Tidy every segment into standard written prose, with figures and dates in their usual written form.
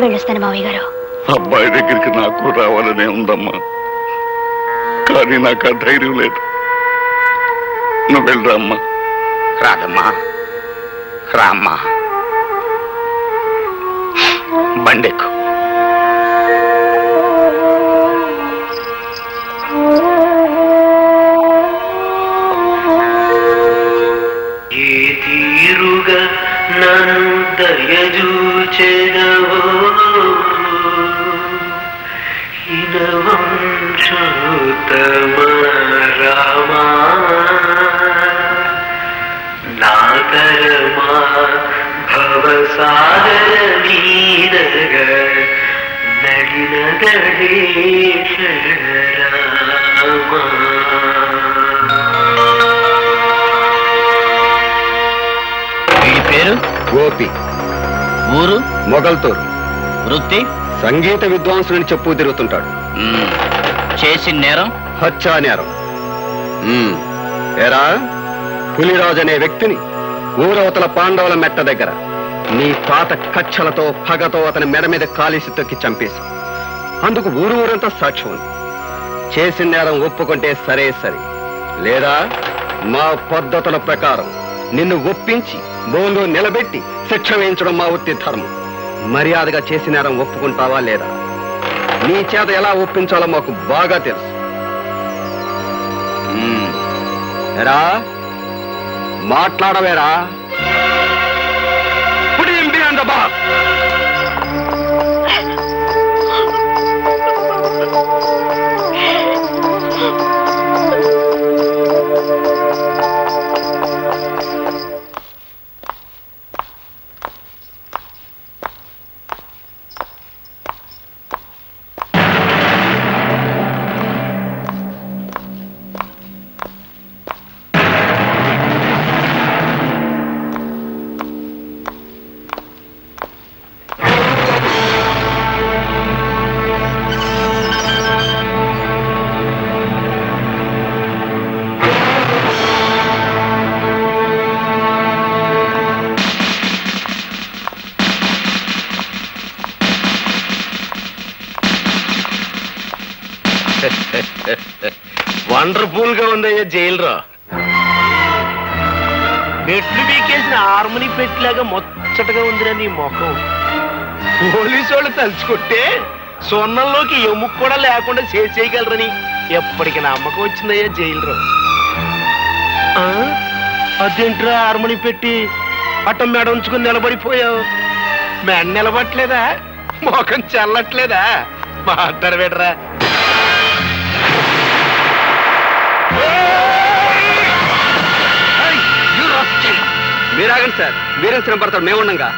వెళ్ళొస్తాను మావయ్య గారు. అబ్బాయి దగ్గరికి నాకు రావాలనే ఉందమ్మా, కానీ నాకు ఆ ధైర్యం లేదు. నువ్వు వెళ్ళరా అమ్మా. రాదమ్మా, రామ్మా, బండెక్కు. ఏ తీరుగా నన్ను దయచూచెదవో హినవంశోత్తమ రామా, నాతరమా భవసాగర వీరగ నడిన దడేశ్వర రామా. వీడి పేరు గోపి, ఊరు మొగల్తూరు. వృత్తి సంగీత విద్వాంసులని చెప్పు తిరుగుతుంటాడు. చేసిన నేరం హత్యా నేరం. ఏరా, పులిరాజు అనే వ్యక్తిని ఊరవతల పాండవుల మెట్ట దగ్గర నీ పాత కచ్చలతో పగతో అతని మెడ మీద కాలిసి తొక్కి చంపేశాం. అందుకు ఊరంతా సాక్ష్యం ఉంది. చేసిన నేరం ఒప్పుకుంటే సరే సరే, లేదా మా పద్ధతుల ప్రకారం నిన్ను ఒప్పించి బోన్లో నిలబెట్టి శిక్ష వేయించడం మా వృత్తి ధర్మం. మర్యాదగా చేసిన నేరం ఒప్పుకుంటావా లేదా? నీ చేత ఎలా ఒప్పించాలో మాకు బాగా తెలుసు. ఎరా, మాట్లాడవేరా? Put him behind the bar. Wonderful గా ఉందయ్యా జైలురా. మెట్లు బీకేసిన హార్మోని పెట్టిలాగా ముచ్చటగా ఉందిరా నీ ముఖం. పోలీసు వాళ్ళు తలుచుకుంటే సొన్నంలోకి ఎముక కూడా లేకుండా చేయగలరని ఎప్పటికి నమ్మకం వచ్చిందయ్యా జైలురా. అదేంట్రా హార్మోని పెట్టి అట్ట మెడ ఉంచుకుని నిలబడిపోయావు? మెడ నిలబట్లేదా? ముఖం చల్లట్లేదా? మాట్లాడవేడరా. మీరాగండి సార్, మీరేం శ్రమ పడతారు? మేముండగా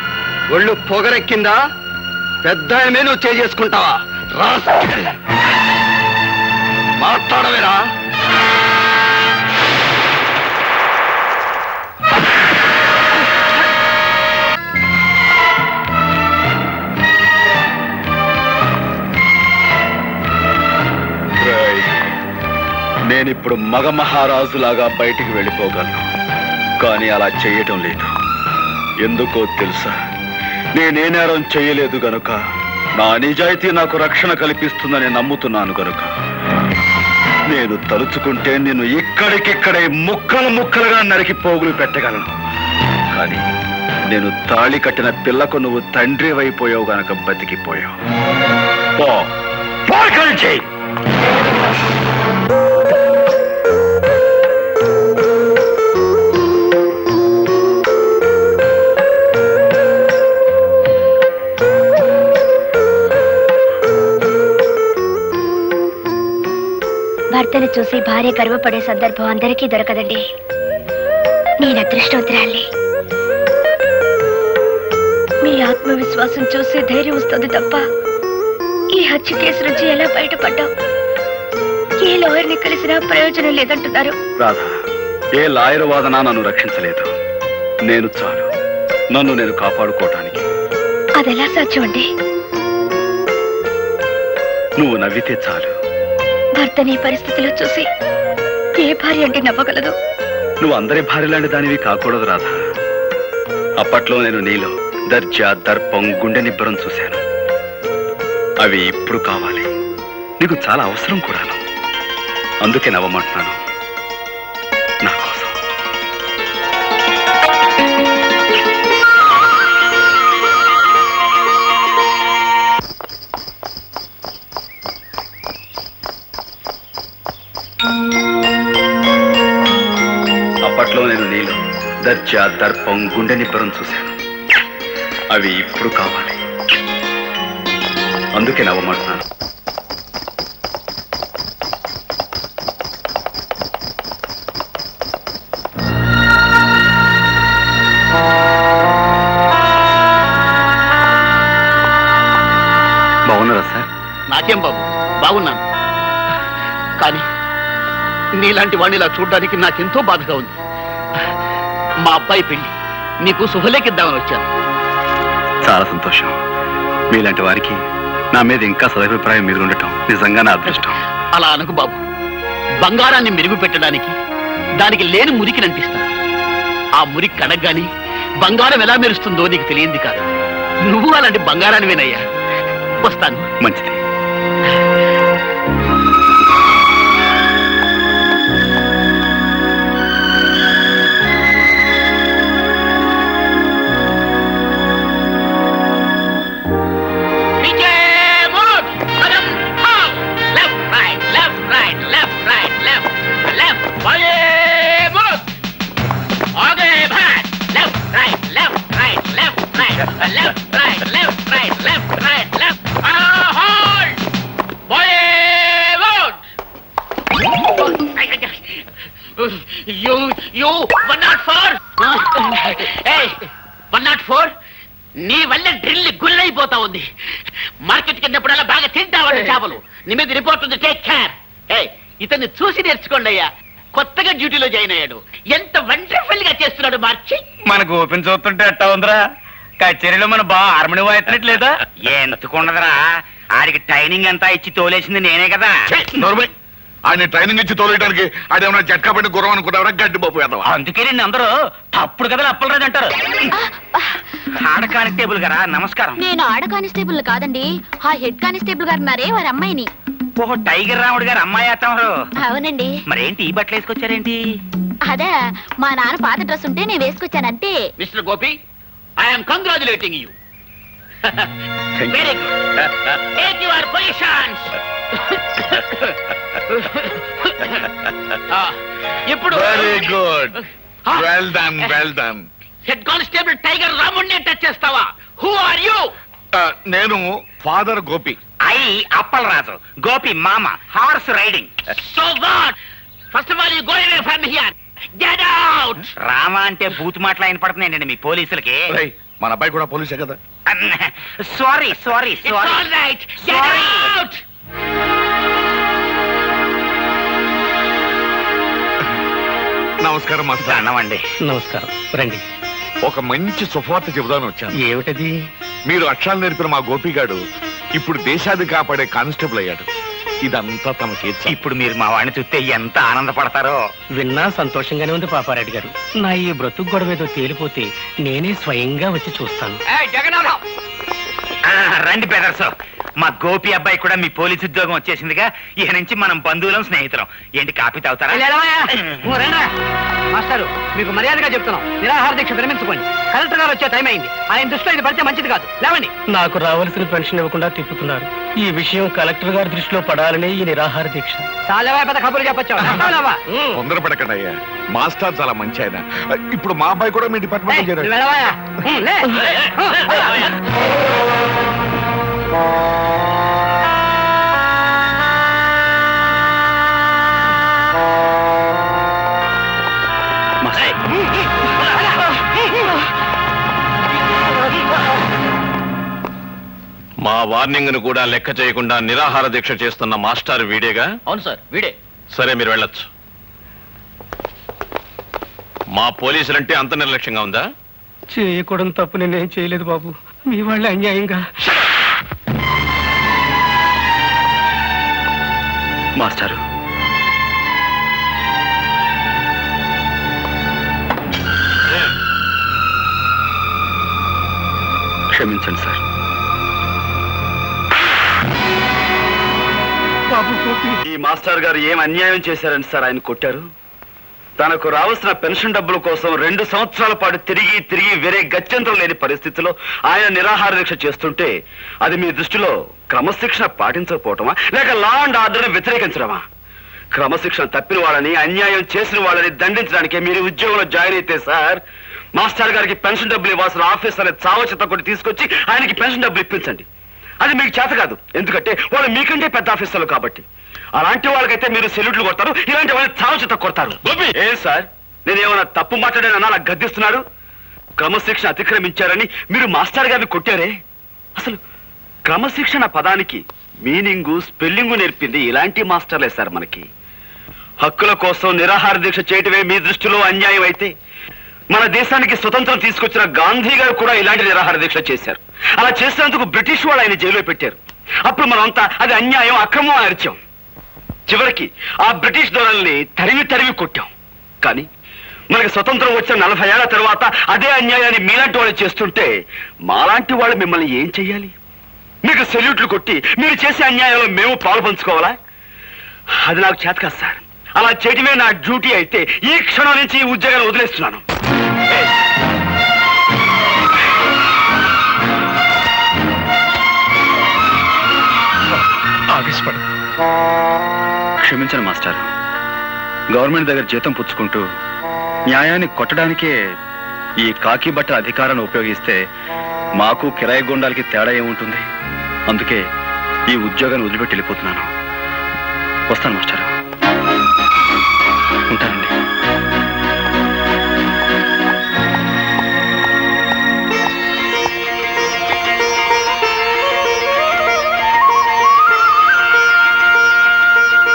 ఒళ్ళు పొగరెక్కిందా? పెద్ద నువ్వు చేసుకుంటావా? మాట్లాడవేరా? నేనిప్పుడు మగ మహారాజులాగా బయటికి వెళ్ళిపోగలను, కానీ అలా చేయటం లేదు. ఎందుకో తెలుసా? నేనే నేరం చేయలేదు గనుక, నా నిజాయితీ నాకు రక్షణ కల్పిస్తుందని నమ్ముతున్నాను గనుక నేను తలుచుకుంటే నిన్ను ఇక్కడికిక్కడే ముక్కలు ముక్కలుగా నరికి పోగులు పెట్టగలను. కానీ నేను తాళి కట్టిన పిల్లకు నువ్వు తండ్రి అయిపోయావు గనక బతికిపోయావు. చేయి. భర్తను చూసి భార్య గర్వపడే సందర్భం అందరికీ దొరకదండి. నేను అదృష్టవంతురాల్ని. మీ ఆత్మవిశ్వాసం చూసి ధైర్యం వస్తుంది తప్ప ఈ హత్య కేసు నుంచి ఎలా బయటపడ్డాం? ఏ లాయర్ని కలిసినా ప్రయోజనం లేదంటున్నారు. రాధా, ఏ లాయర్ వాదన నన్ను రక్షించలేదు. నేను చాలు నన్ను నేను కాపాడుకోవటానికి. అదెలా సాధ్యం అండి? నువ్వు నవ్వితే చాలు. భర్తని పరిస్థితిలో చూసి ఏ భార్య అంటే నమ్మగలదు? నువ్వు అందరి భార్య లాంటి దానివి కాకూడదు రాధా. అప్పట్లో నేను నీలో దర్జా, దర్పం, గుండె నిబ్బరం చూశాను. అవి ఇప్పుడు కావాలి, నీకు చాలా అవసరం కూడాను. అందుకే నవ్వమంటున్నాను, నా కోసం. అప్పట్లో నేను నీలో దర్జా, దర్పం, గుండె నిబ్బరం చూశాను. అవి ఇప్పుడు కావాలి, అందుకే నవ్వమంటున్నాను. బాగున్నారా సార్? నాకేం బాబు, బాగున్నాను. కానీ నీలాంటి వాడిని ఇలా చూడడానికి నాకెంతో బాధగా ఉంది. మా అబ్బాయి పెళ్లి నీకు శుభలేఖిద్దామని వచ్చాను. చాలా సంతోషం. మీలాంటి వారికి నా మీద ఇంకా సదభిప్రాయం మీద ఉండటం నిజంగా నా అదృష్టం. అలా అనకు బాబు. బంగారాన్ని మెరుగు పెట్టడానికి దానికి లేని మురికిని అంటిస్తాను. ఆ మురికి కడగ్గాని బంగారం ఎలా మెరుస్తుందో నీకు తెలియంది కాదు. నువ్వు అలాంటి బంగారానివేనయ్యా. వస్తాను. మంచిది. నీ వల్ల డ్రిల్ గుల్లైపోతా ఉంది. మార్కెట్ కిందప్పుడల్లా బాగా తింటావాడు చేపలు. నీ మీద రిపోర్ట్ ఉంది, టేక్ కేర్. ఇతన్ని చూసి నేర్చుకోండి అయ్యా. కొత్తగా డ్యూటీలో జాయిన్ అయ్యాడు. ఎంత వండర్ఫుల్ గా చేస్తున్నాడు మార్చి. మనకు ఓపెన్ చూస్తుంటే ఎట్టా ఉందిరా? కచేరీలో మన బాగా హార్మోని వాయిస్తున్నట్లేదా? ఎందుకుండదురా, ఆడికి ట్రైనింగ్ అంతా ఇచ్చి తోలేసింది నేనే కదా. ఆయన ట్రైనింగ్ ఇచ్చి తోలేయడానికి ఆడేమన్నా జట్కా పెట్టి గుర్రం అనుకున్నావరా? గడ్డి బాబు వేద్దాం. అందుకే నేను అందరూ తప్పుడు కదా అప్పలరాజు అంటారు. ఆడ కానిస్టేబుల్ గారా, నమస్కారం. నేను ఆడ కానిస్టేబుల్ కాదండి, ఆ హెడ్ కానిస్టేబుల్ గారు ఉన్నారే వారి అమ్మాయిని. ఓహో, టైగర్ రాముడు గారు అమ్మాయి అత్తమారు. అవునండి. మరేంటి ఈ బట్టలు వేసుకొచ్చారేంటి? అదే మా నాన్న పాత డ్రెస్ ఉంటే నేను వేసుకొచ్చాను అంతే. Mister Gopi, I'm congratulating you. Very good. Take your positions. ఇప్పుడు very good, well done, well done. Head constable Tiger రాముడిని టచ్ చేస్తావా? Who are you? నేను ఫాదర్ గోపి. అప్పలరాజు, గోపి మామ, horse riding. So what? First of all you go away from here. Get out. Rama అంటే బూత్ మాటలు ఆయన పడుతున్నాయండి మీ పోలీసులకి. మన అబ్బాయి కూడా పోలీసే కదా. Sorry sorry it's sorry. All right. Get out. నమస్కారం మాస్టర్. అన్నమండి. నమస్కారం, రండి. ఒక మంచి శుభవార్త చెబుదామని వచ్చాను. ఏమిటది? మీరు అక్షరాలు నేర్పిన మా గోపిగాడు ఇప్పుడు దేశాన్ని కాపాడే కానిస్టేబుల్ అయ్యాడు. ఇదంతా తమకి ఇప్పుడు మీరు మా వాడిని చూస్తే ఎంత ఆనందపడతారో. విన్నా సంతోషంగానే ఉంది పాపారెడ్డి గారు. నా ఈ బ్రతుకు గొడవ ఏదో తేలిపోతే నేనే స్వయంగా వచ్చి చూస్తాను. రండి బ్రదర్స్, మా గోపి అబ్బాయి కూడా మీ పోలీసు ఉద్యోగం వచ్చేసిందిగా. ఇక నుంచి మనం బంధువులం, స్నేహితులం. ఏంటి కాపీ తాగుతారా? మాస్టారు, మీకు మర్యాదగా చెప్తున్నాం, నిరాహార దీక్ష విరమించుకోండి. కలెక్టర్ గారు వచ్చే టైం అయింది. ఆయన దృష్టిలో ఇది పడితే మంచిది కాదు. లేవండి. నాకు రావాల్సిన పెన్షన్ ఇవ్వకుండా తిప్పుతున్నారు. ఈ విషయం కలెక్టర్ గారి దృష్టిలో పడాలని ఈ నిరాహార దీక్ష. చాలా పెద్ద కబుర్లు చెప్పచ్చు. తొందరపడకండి అయ్యా, మాస్టర్ చాలా మంచి ఆయన. ఇప్పుడు మా అబ్బాయి కూడా మీ డిపార్ట్మెంట్ చేరాడు. మా వార్నింగ్ ను కూడా లెక్క చేయకుండా నిరాహార దీక్ష చేస్తున్న మాస్టర్ వీడేగా? అవును సార్, వీడే. సరే, మీరు వెళ్ళొచ్చు. మా పోలీసులంటే అంత నిర్లక్ష్యంగా ఉందా? చేయకూడదు తప్పు నేనేం చేయలేదు బాబు. మీ వాళ్ళ అన్యాయంగా. మాస్టారు, క్షమించండి సార్. బాబు గోపి. ఈ మాస్టర్ గారు ఏం అన్యాయం చేశారని సార్ ఆయన కొట్టారు? తనకు రావాల్సిన పెన్షన్ డబ్బుల కోసం 2 సంవత్సరాల పాటు తిరిగి తిరిగి వేరే గత్యంతరం లేని పరిస్థితిలో ఆయన నిరాహార దీక్ష చేస్తుంటే అది మీ దృష్టిలో క్రమశిక్షణ పాటించకపోవటమా లేక లా అండ్ ఆర్డర్ని వ్యతిరేకించడమా? క్రమశిక్షణ తప్పిన వాళ్ళని, అన్యాయం చేసిన వాళ్ళని దండించడానికే మీరు ఉద్యోగంలో జాయిన్ అయితే సార్, మాస్టర్ గారికి పెన్షన్ డబ్బులు ఇవ్వాల్సిన ఆఫీసర్ని చావచిత్త కొట్టి తీసుకొచ్చి ఆయనకి పెన్షన్ డబ్బులు ఇప్పించండి. అది మీకు చేత కాదు, ఎందుకంటే వాళ్ళు మీకంటే పెద్ద ఆఫీసర్లు కాబట్టి. అలాంటి వాళ్ళకైతే మీరు సెల్యూట్లు కొడతారు, ఇలాంటి వాళ్ళని చావచిత్త కొడతారు. ఏ సార్, నేనేమన్నా తప్పు మాట్లాడానన్నా నాకు గద్దిస్తున్నాడు? క్రమశిక్షణ అతిక్రమించారని మీరు మాస్టర్ గారిని కొట్టారే? అసలు క్రమశిక్షణ పదానికి మీనింగు, స్పెల్లింగు నేర్పింది ఇలాంటి మాస్టర్లే సార్ మనకి. హక్కుల కోసం నిరాహార దీక్ష చేయటమే మీ దృష్టిలో అన్యాయం అయితే మన దేశానికి స్వతంత్రం తీసుకొచ్చిన గాంధీ గారు కూడా ఇలాంటి నిరాహార దీక్ష చేశారు. అలా చేసినందుకు బ్రిటిష్ వాళ్ళు ఆయన జైల్లో పెట్టారు. అప్పుడు మనమంతా అది అన్యాయం, అక్రమం అని అరిచాం. చివరికి ఆ బ్రిటిష్ దొరల్ని తరిమి తరిమి కొట్టాం. కానీ మనకి స్వతంత్రం వచ్చిన 40 ఏళ్ల తర్వాత అదే అన్యాయాన్ని మీలాంటి వాళ్ళు చేస్తుంటే మాలాంటి వాళ్ళు మిమ్మల్ని ఏం చెయ్యాలి? మీకు సెల్యూట్లు కొట్టి మీరు చేసే అన్యాయంలో మేము పాలు పంచుకోవాలా? అది నాకు చేత కాదు సార్. అలా చేయటమే నా డ్యూటీ అయితే ఈ క్షణం నుంచి ఈ ఉద్యోగాన్ని వదిలేస్తున్నాను. క్షమించండి మాస్టర్, గవర్నమెంట్ దగ్గర జీతం పుచ్చుకుంటూ న్యాయాన్ని కొట్టడానికే ఈ కాకి బట్ట అధికారాన్ని ఉపయోగిస్తే మాకు కిరాయి గుండాలకి తేడా ఏముంటుంది? అందుకే ఈ ఉద్యోగాన్ని వదిలిపెట్టి వెళ్ళిపోతున్నాను. వస్తాను మాస్టర్, ఉంటానండి.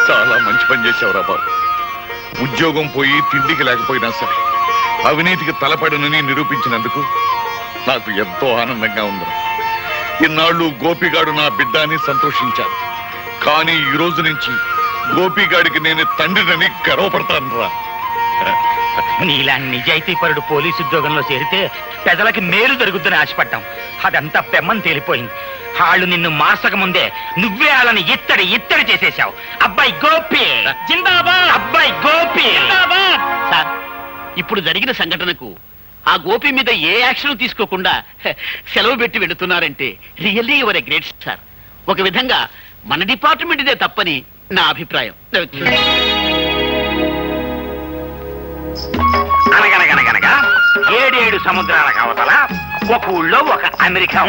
చాలా మంచి పని చేసావురా బాబు. ఉద్యోగం పోయి తిండికి లేకపోయినా సరే అవినీతికి తలపడనని నిరూపించినందుకు నాకు ఎంతో ఆనందంగా ఉంది. ఇన్నాళ్ళు గోపిగాడు నా బిడ్డ అని సంతోషించాను, కానీ ఈ రోజు నుంచి గోపిగాడికి నేను తండ్రినని గర్వపడతాను రా. నీలా నిజాయితీపరుడు పోలీసు ఉద్యోగంలో చేరితే ప్రజలకి మేలు జరుగుతుందని ఆశపడ్డాం. అదంతా పెమ్మని తేలిపోయింది. వాళ్ళు నిన్ను మార్చక ముందే నువ్వే వాళ్ళని ఇత్తడి చేసేశావు. అబ్బాయి గోపి జిందాబాద్, అబ్బాయి గోపి జిందాబాద్. సార్, ఇప్పుడు జరిగిన సంఘటనకు ఆ గోపి మీద ఏ యాక్షన్ తీసుకోకుండా సెలవు పెట్టి వెళుతున్నారంటే really your a great sir. ఒక విధంగా మన డిపార్ట్మెంట్ ఇదే తప్పని నా అభిప్రాయం. అనగనగనగనగా 7 సముద్రాల అవతల ఒక ఊళ్ళో ఒక అమెరికా.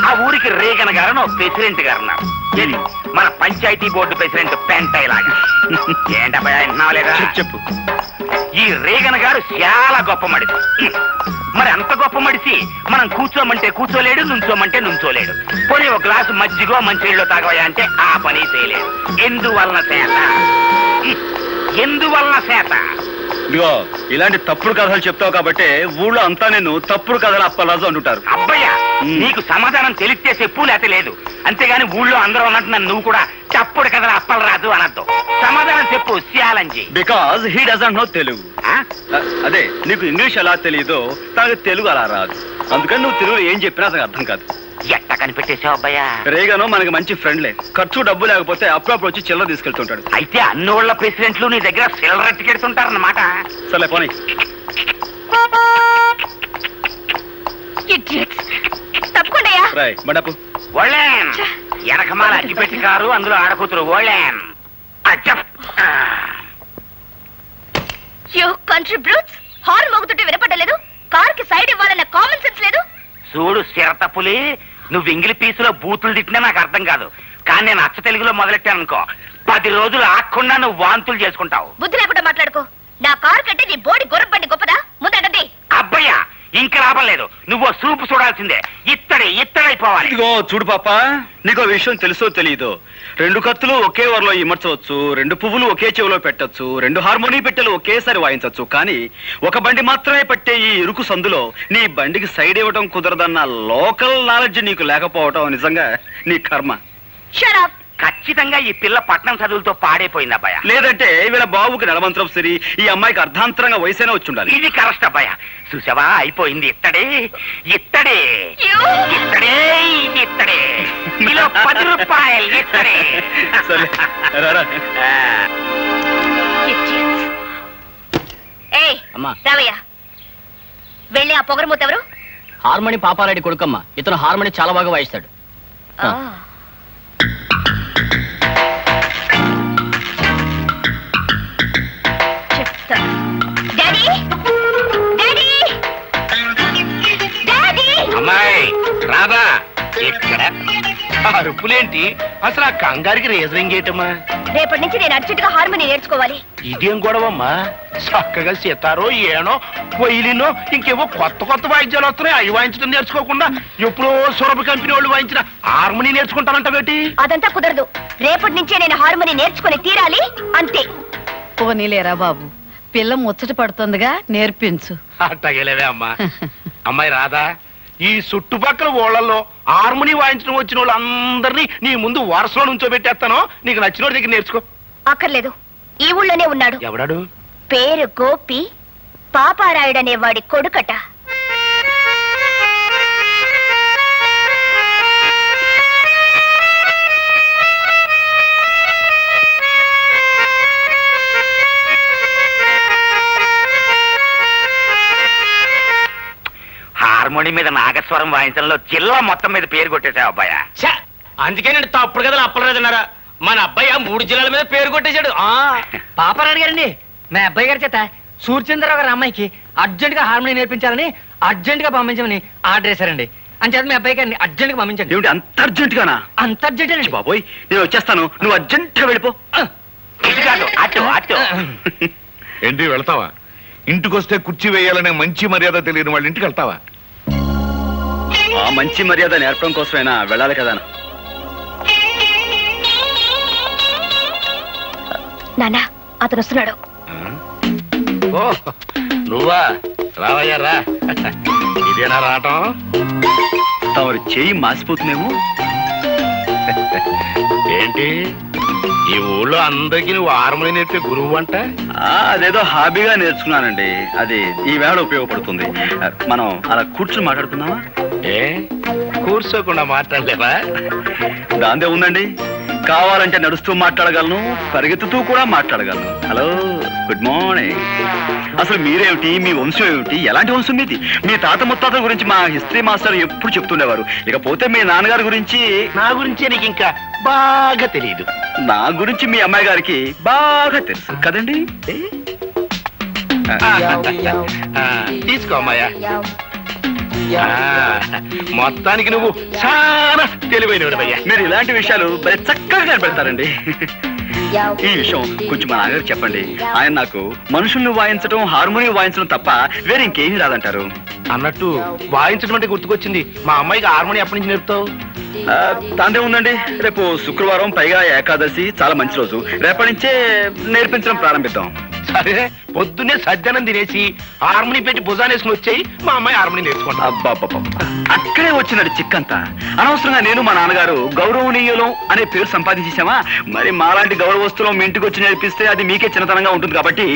ఆ ఊరికి రేగన్ గారు ఒక ప్రెసిడెంట్ గారు ఉన్నారు. మన పంచాయతీ బోర్డు ప్రెసిడెంట్ పెంటై లాగా. ఏంటబ్బా వింటున్నావా లేదా? చెప్పు. ఈ రేగన్ గారు చాలా గొప్ప మడిసి. మరి అంత గొప్ప మడిసి మనం కూర్చోమంటే కూర్చోలేడు, నుంచోమంటే నుంచోలేడు. పోనీ ఒక గ్లాసు మజ్జిగో మంచినీళ్ళు తాగవయా అంటే ఆ పని చేయలేడు. ఎందువలన చేత ఇదిగో ఇలాంటి తప్పుడు కథలు చెప్తావు కాబట్టి ఊళ్ళో అంతా నేను తప్పుడు కథలు అప్పలరాజు అంటుంటారు. అబ్బయ్యా, నీకు సమాధానం తెలిస్తే చెప్పు, లేతే లేదు. అంతేగాని ఊళ్ళో అందరూ అన్నట్టు నన్ను నువ్వు కూడా తప్పుడు కథలు అప్పలరాజు అనద్దు. సమాధానం చెప్పు శ్యాలంజీ. Because he doesn't know Telugu. అదే, నీకు ఇంగ్లీష్ ఎలా తెలియదో తనకు తెలుగు అలా రాదు. అందుకని నువ్వు తెలుగులో ఏం చెప్పినా అతనికి అర్థం కాదు. ఎట్ట కనిపెట్టేశావు అబ్బాయ్యా? రేగాను మనకి మంచి ఫ్రెండ్లే. ఖర్చు డబ్బు లేకపోతే అప్పుడప్పుడు వచ్చి చిల్లర తీసుకెళ్తుంటాడు. అయితే అన్నోళ్ల ప్రెసిడెంట్లు నీ దగ్గర సిల్లర్ ఎట్టుకెడుతుంటారన్నమాట. సరే పోనీ. తప్పకుండా మండపు ఓళ్ళేన్ వెనకమాల అగ్గిపెట్టి కారు, అందులో ఆడకూతురు ఓళ్ళేన్. కంట్రీ బ్రూట్స్, హార్న్ మోగుతుంటే వినపడలేదు. కార్ కి సైడ్ ఇవ్వాలన్న కామన్ సెన్స్ లేదు. చూడు సిరతపులి, నువ్వు ఇంగిలి పీసులో బూతులు తిట్టినా నాకు అర్థం కాదు. కానీ నేను అచ్చ తెలుగులో మొదలెట్టాను అనుకో, 10 రోజులు ఆకుండా నువ్వు వాంతులు చేసుకుంటావు. బుద్ధి లేకుండా మాట్లాడుకో. నా కార్ కంటే నీ బోడి గుర్రం బండి గొప్పదా? ముందండి. అబ్బయ్యా, ఇంకా లాభం లేదు. నువ్వు సూపు చూడాల్సిందే. ఇత్తడైపోవాలి. ఇదిగో చూడు పాప, నీకో విషయం తెలుసో తెలీదో, 2 కత్తులు ఒకే వరలో ఇమర్చవచ్చు, 2 పువ్వులు ఒకే చెవిలో పెట్టచ్చు, 2 హార్మోనీ పెట్టెలు ఒకేసారి వాయించవచ్చు. కానీ ఒక బండి మాత్రమే పట్టే ఈ ఇరుకు సందులో నీ బండికి సైడ్ ఇవ్వటం కుదరదన్న లోకల్ నాలెడ్జ్ నీకు లేకపోవటం నిజంగా నీ కర్మ. షట్ ఖచ్చితంగా ఈ పిల్ల పట్నం చదువులతో పాడైపోయింది అబ్బాయ. లేదంటే వీళ్ళ బాబుకి నెలమంత్రం సరి, ఈ అమ్మాయికి అర్ధాంతరంగా వయసైనా వచ్చి ఉండాలి. ఇది కరెక్ట్ అబ్బాయ. చూసావా, అయిపోయింది. ఇత్తడే. కిలో 10 రూపాయలు ఇత్తడి. సరే రారా. ఏయ్ అమ్మా రావయ్య, వెళ్ళి ఆ పొగరమూత ఎవరు? హార్మోని పాపారెడ్డి కొడుకమ్మ. ఇతను హార్మోని చాలా బాగా వాయిస్తాడు. చెప్తా. Daddy daddy daddy! అమ్మాయి రాదా ఇక్కడ అరుపులేంటి? అసలు ఆ కంగారికి రీజనింగ్ ఏంటమ్మా? రేపటి నుంచి నేను అర్జెంట్ గా హార్మోని నేర్చుకోవాలి. ఇదేం గొడవమ్మా? చక్కగా సితారో ఏనో పొయ్యిలినో ఇంకేవో కొత్త కొత్త వాయిద్యాలు వస్తున్నాయి. అవి వాయించడం నేర్చుకోకుండా ఎప్పుడో సురభి కంపెనీ వాళ్ళు వాయించిన హార్మోని నేర్చుకుంటానంట బేటి. అదంతా కుదరదు. రేపటి నుంచే నేను హార్మోని నేర్చుకుని తీరాలి, అంతే. పోనీలేరా బాబు, పిల్ల ముచ్చట పడుతుందిగా, నేర్పించు. అట్టగలేవే అమ్మా. అమ్మాయి రాదా, ఈ చుట్టుపక్కల ఊళ్ళల్లో హార్మోని వాయించడం వచ్చిన వాళ్ళు అందరినీ నీ ముందు వరుసలో నుంచోబెట్టేస్తాను. నీకు నచ్చిన వాడి దగ్గర నేర్చుకో. అక్కర్లేదు, ఈ ఊళ్ళోనే ఉన్నాడు. ఎవడాడు? పేరు గోపి, పాపారాయుడనే వాడి కొడుకట. హార్మోని మీద నాగస్వరం వాయించడంలో జిల్లా మొత్తం మీద పేరు కొట్టేశావు అబ్బాయ. అందుకే నేను తప్పుడు కదా అప్పలేదన్నారా? మన అబ్బాయి 3 జిల్లాల మీద పేరు కొట్టేశాడు. పాపారాయుడు గారండి, మా అబ్బాయి గారి చేత సూర్యచంద్రరావు గారి అమ్మాయికి అర్జెంట్ గా హార్మోని నేర్పించాలని అర్జెంట్ గా పంపించమని ఆర్డర్ చేశారండి. అంచేత మీ అబ్బాయి గారిని అర్జెంట్ గా పంపించండి. ఏమిటి అంత అర్జెంట్ గానా? అంత అర్జెంట్ అండి బాబోయ్, నేను వచ్చేస్తాను, నువ్వు అర్జెంట్ గా వెళ్ళిపో. ఇటు కాదు, అటు అటు. ఏంటి వెళ్తావా? ఇంటికొస్తే కుర్చీ వేయాలనే మంచి మర్యాద తెలియని వాళ్ళ ఇంటికి వెళ్తావా? ఆ మంచి మర్యాద నేర్పడం కోసమైనా వెళ్ళాలి కదా. నానా, అతను వస్తున్నాడు. ఓ నువ్వా? రావయ్యా రా. ఇదేనా రావటం? తమరి చేయి మాసిపోతుందేమో. ఏంటి ఈ ఊళ్ళో అందరికీ నువ్వు హార్మోని నేర్పే గురువు అంట? అదేదో హాబీగా నేర్చుకున్నానండి. అది ఈ వేళ ఉపయోగపడుతుంది. మనం అలా కూర్చుని మాట్లాడుకుందామా? ఏ కూర్చోకుండా మాట్లాడలేవా? దాందే ఉందండి. కావాలంటే నడుస్తూ మాట్లాడగలను, పరిగెత్తుతూ కూడా మాట్లాడగలను. Hello, good morning. అసలు మీరేమిటి, మీ వంశం ఏమిటి, ఎలాంటి వంశం మీది? మీ తాత ముత్తాతల గురించి మా హిస్టరీ మాస్టర్ ఎప్పుడు చెప్తుండేవారు. ఇకపోతే మీ నాన్నగారి గురించి. నా గురించి నీకు ఇంకా బాగా తెలియదు. నా గురించి మీ అమ్మాయి గారికి బాగా తెలుసు కదండి. తీసుకో అమ్మాయ. మొత్తానికి నువ్వు చాలా తెలివైనవాడయ్యా. మీరు ఇలాంటి విషయాలు చక్కగా కనిపెడతారండి. ఈ విషయం కొంచెం మా నాన్నగారు చెప్పండి. ఆయన నాకు మనుషుల్ని వాయించడం, హార్మోని వాయించడం తప్ప వేరే ఇంకేమీ రాదంటారు. అన్నట్టు వాయించడం అంటే గుర్తుకొచ్చింది. మా అమ్మాయికి హార్మోని ఎప్పటి నుంచి నేర్పుతావు? దాందే ఉందండి. రేపు శుక్రవారం, పైగా ఏకాదశి, చాలా మంచి రోజు. రేపటి నుంచే నేర్పించడం ప్రారంభిద్దాం. సరే, పొద్దున్నే సజ్జనం తినేసి హార్మోని పెట్టి భుజానేసుకుని వచ్చాయి. మా అమ్మాయి హార్మోని నేర్చుకుంటా. అబ్బాబ్బా, అక్కడే వచ్చినది చిక్కంతా. అనవసరంగా నేను మా నాన్నగారు గౌరవనీయులం అనే పేరు సంపాదించేసామా? మరి మాలాంటి గౌరవస్తులం మీ ఇంటికి వచ్చి నేర్పిస్తే అది మీకే చిన్నతనంగా ఉంటుంది. కాబట్టి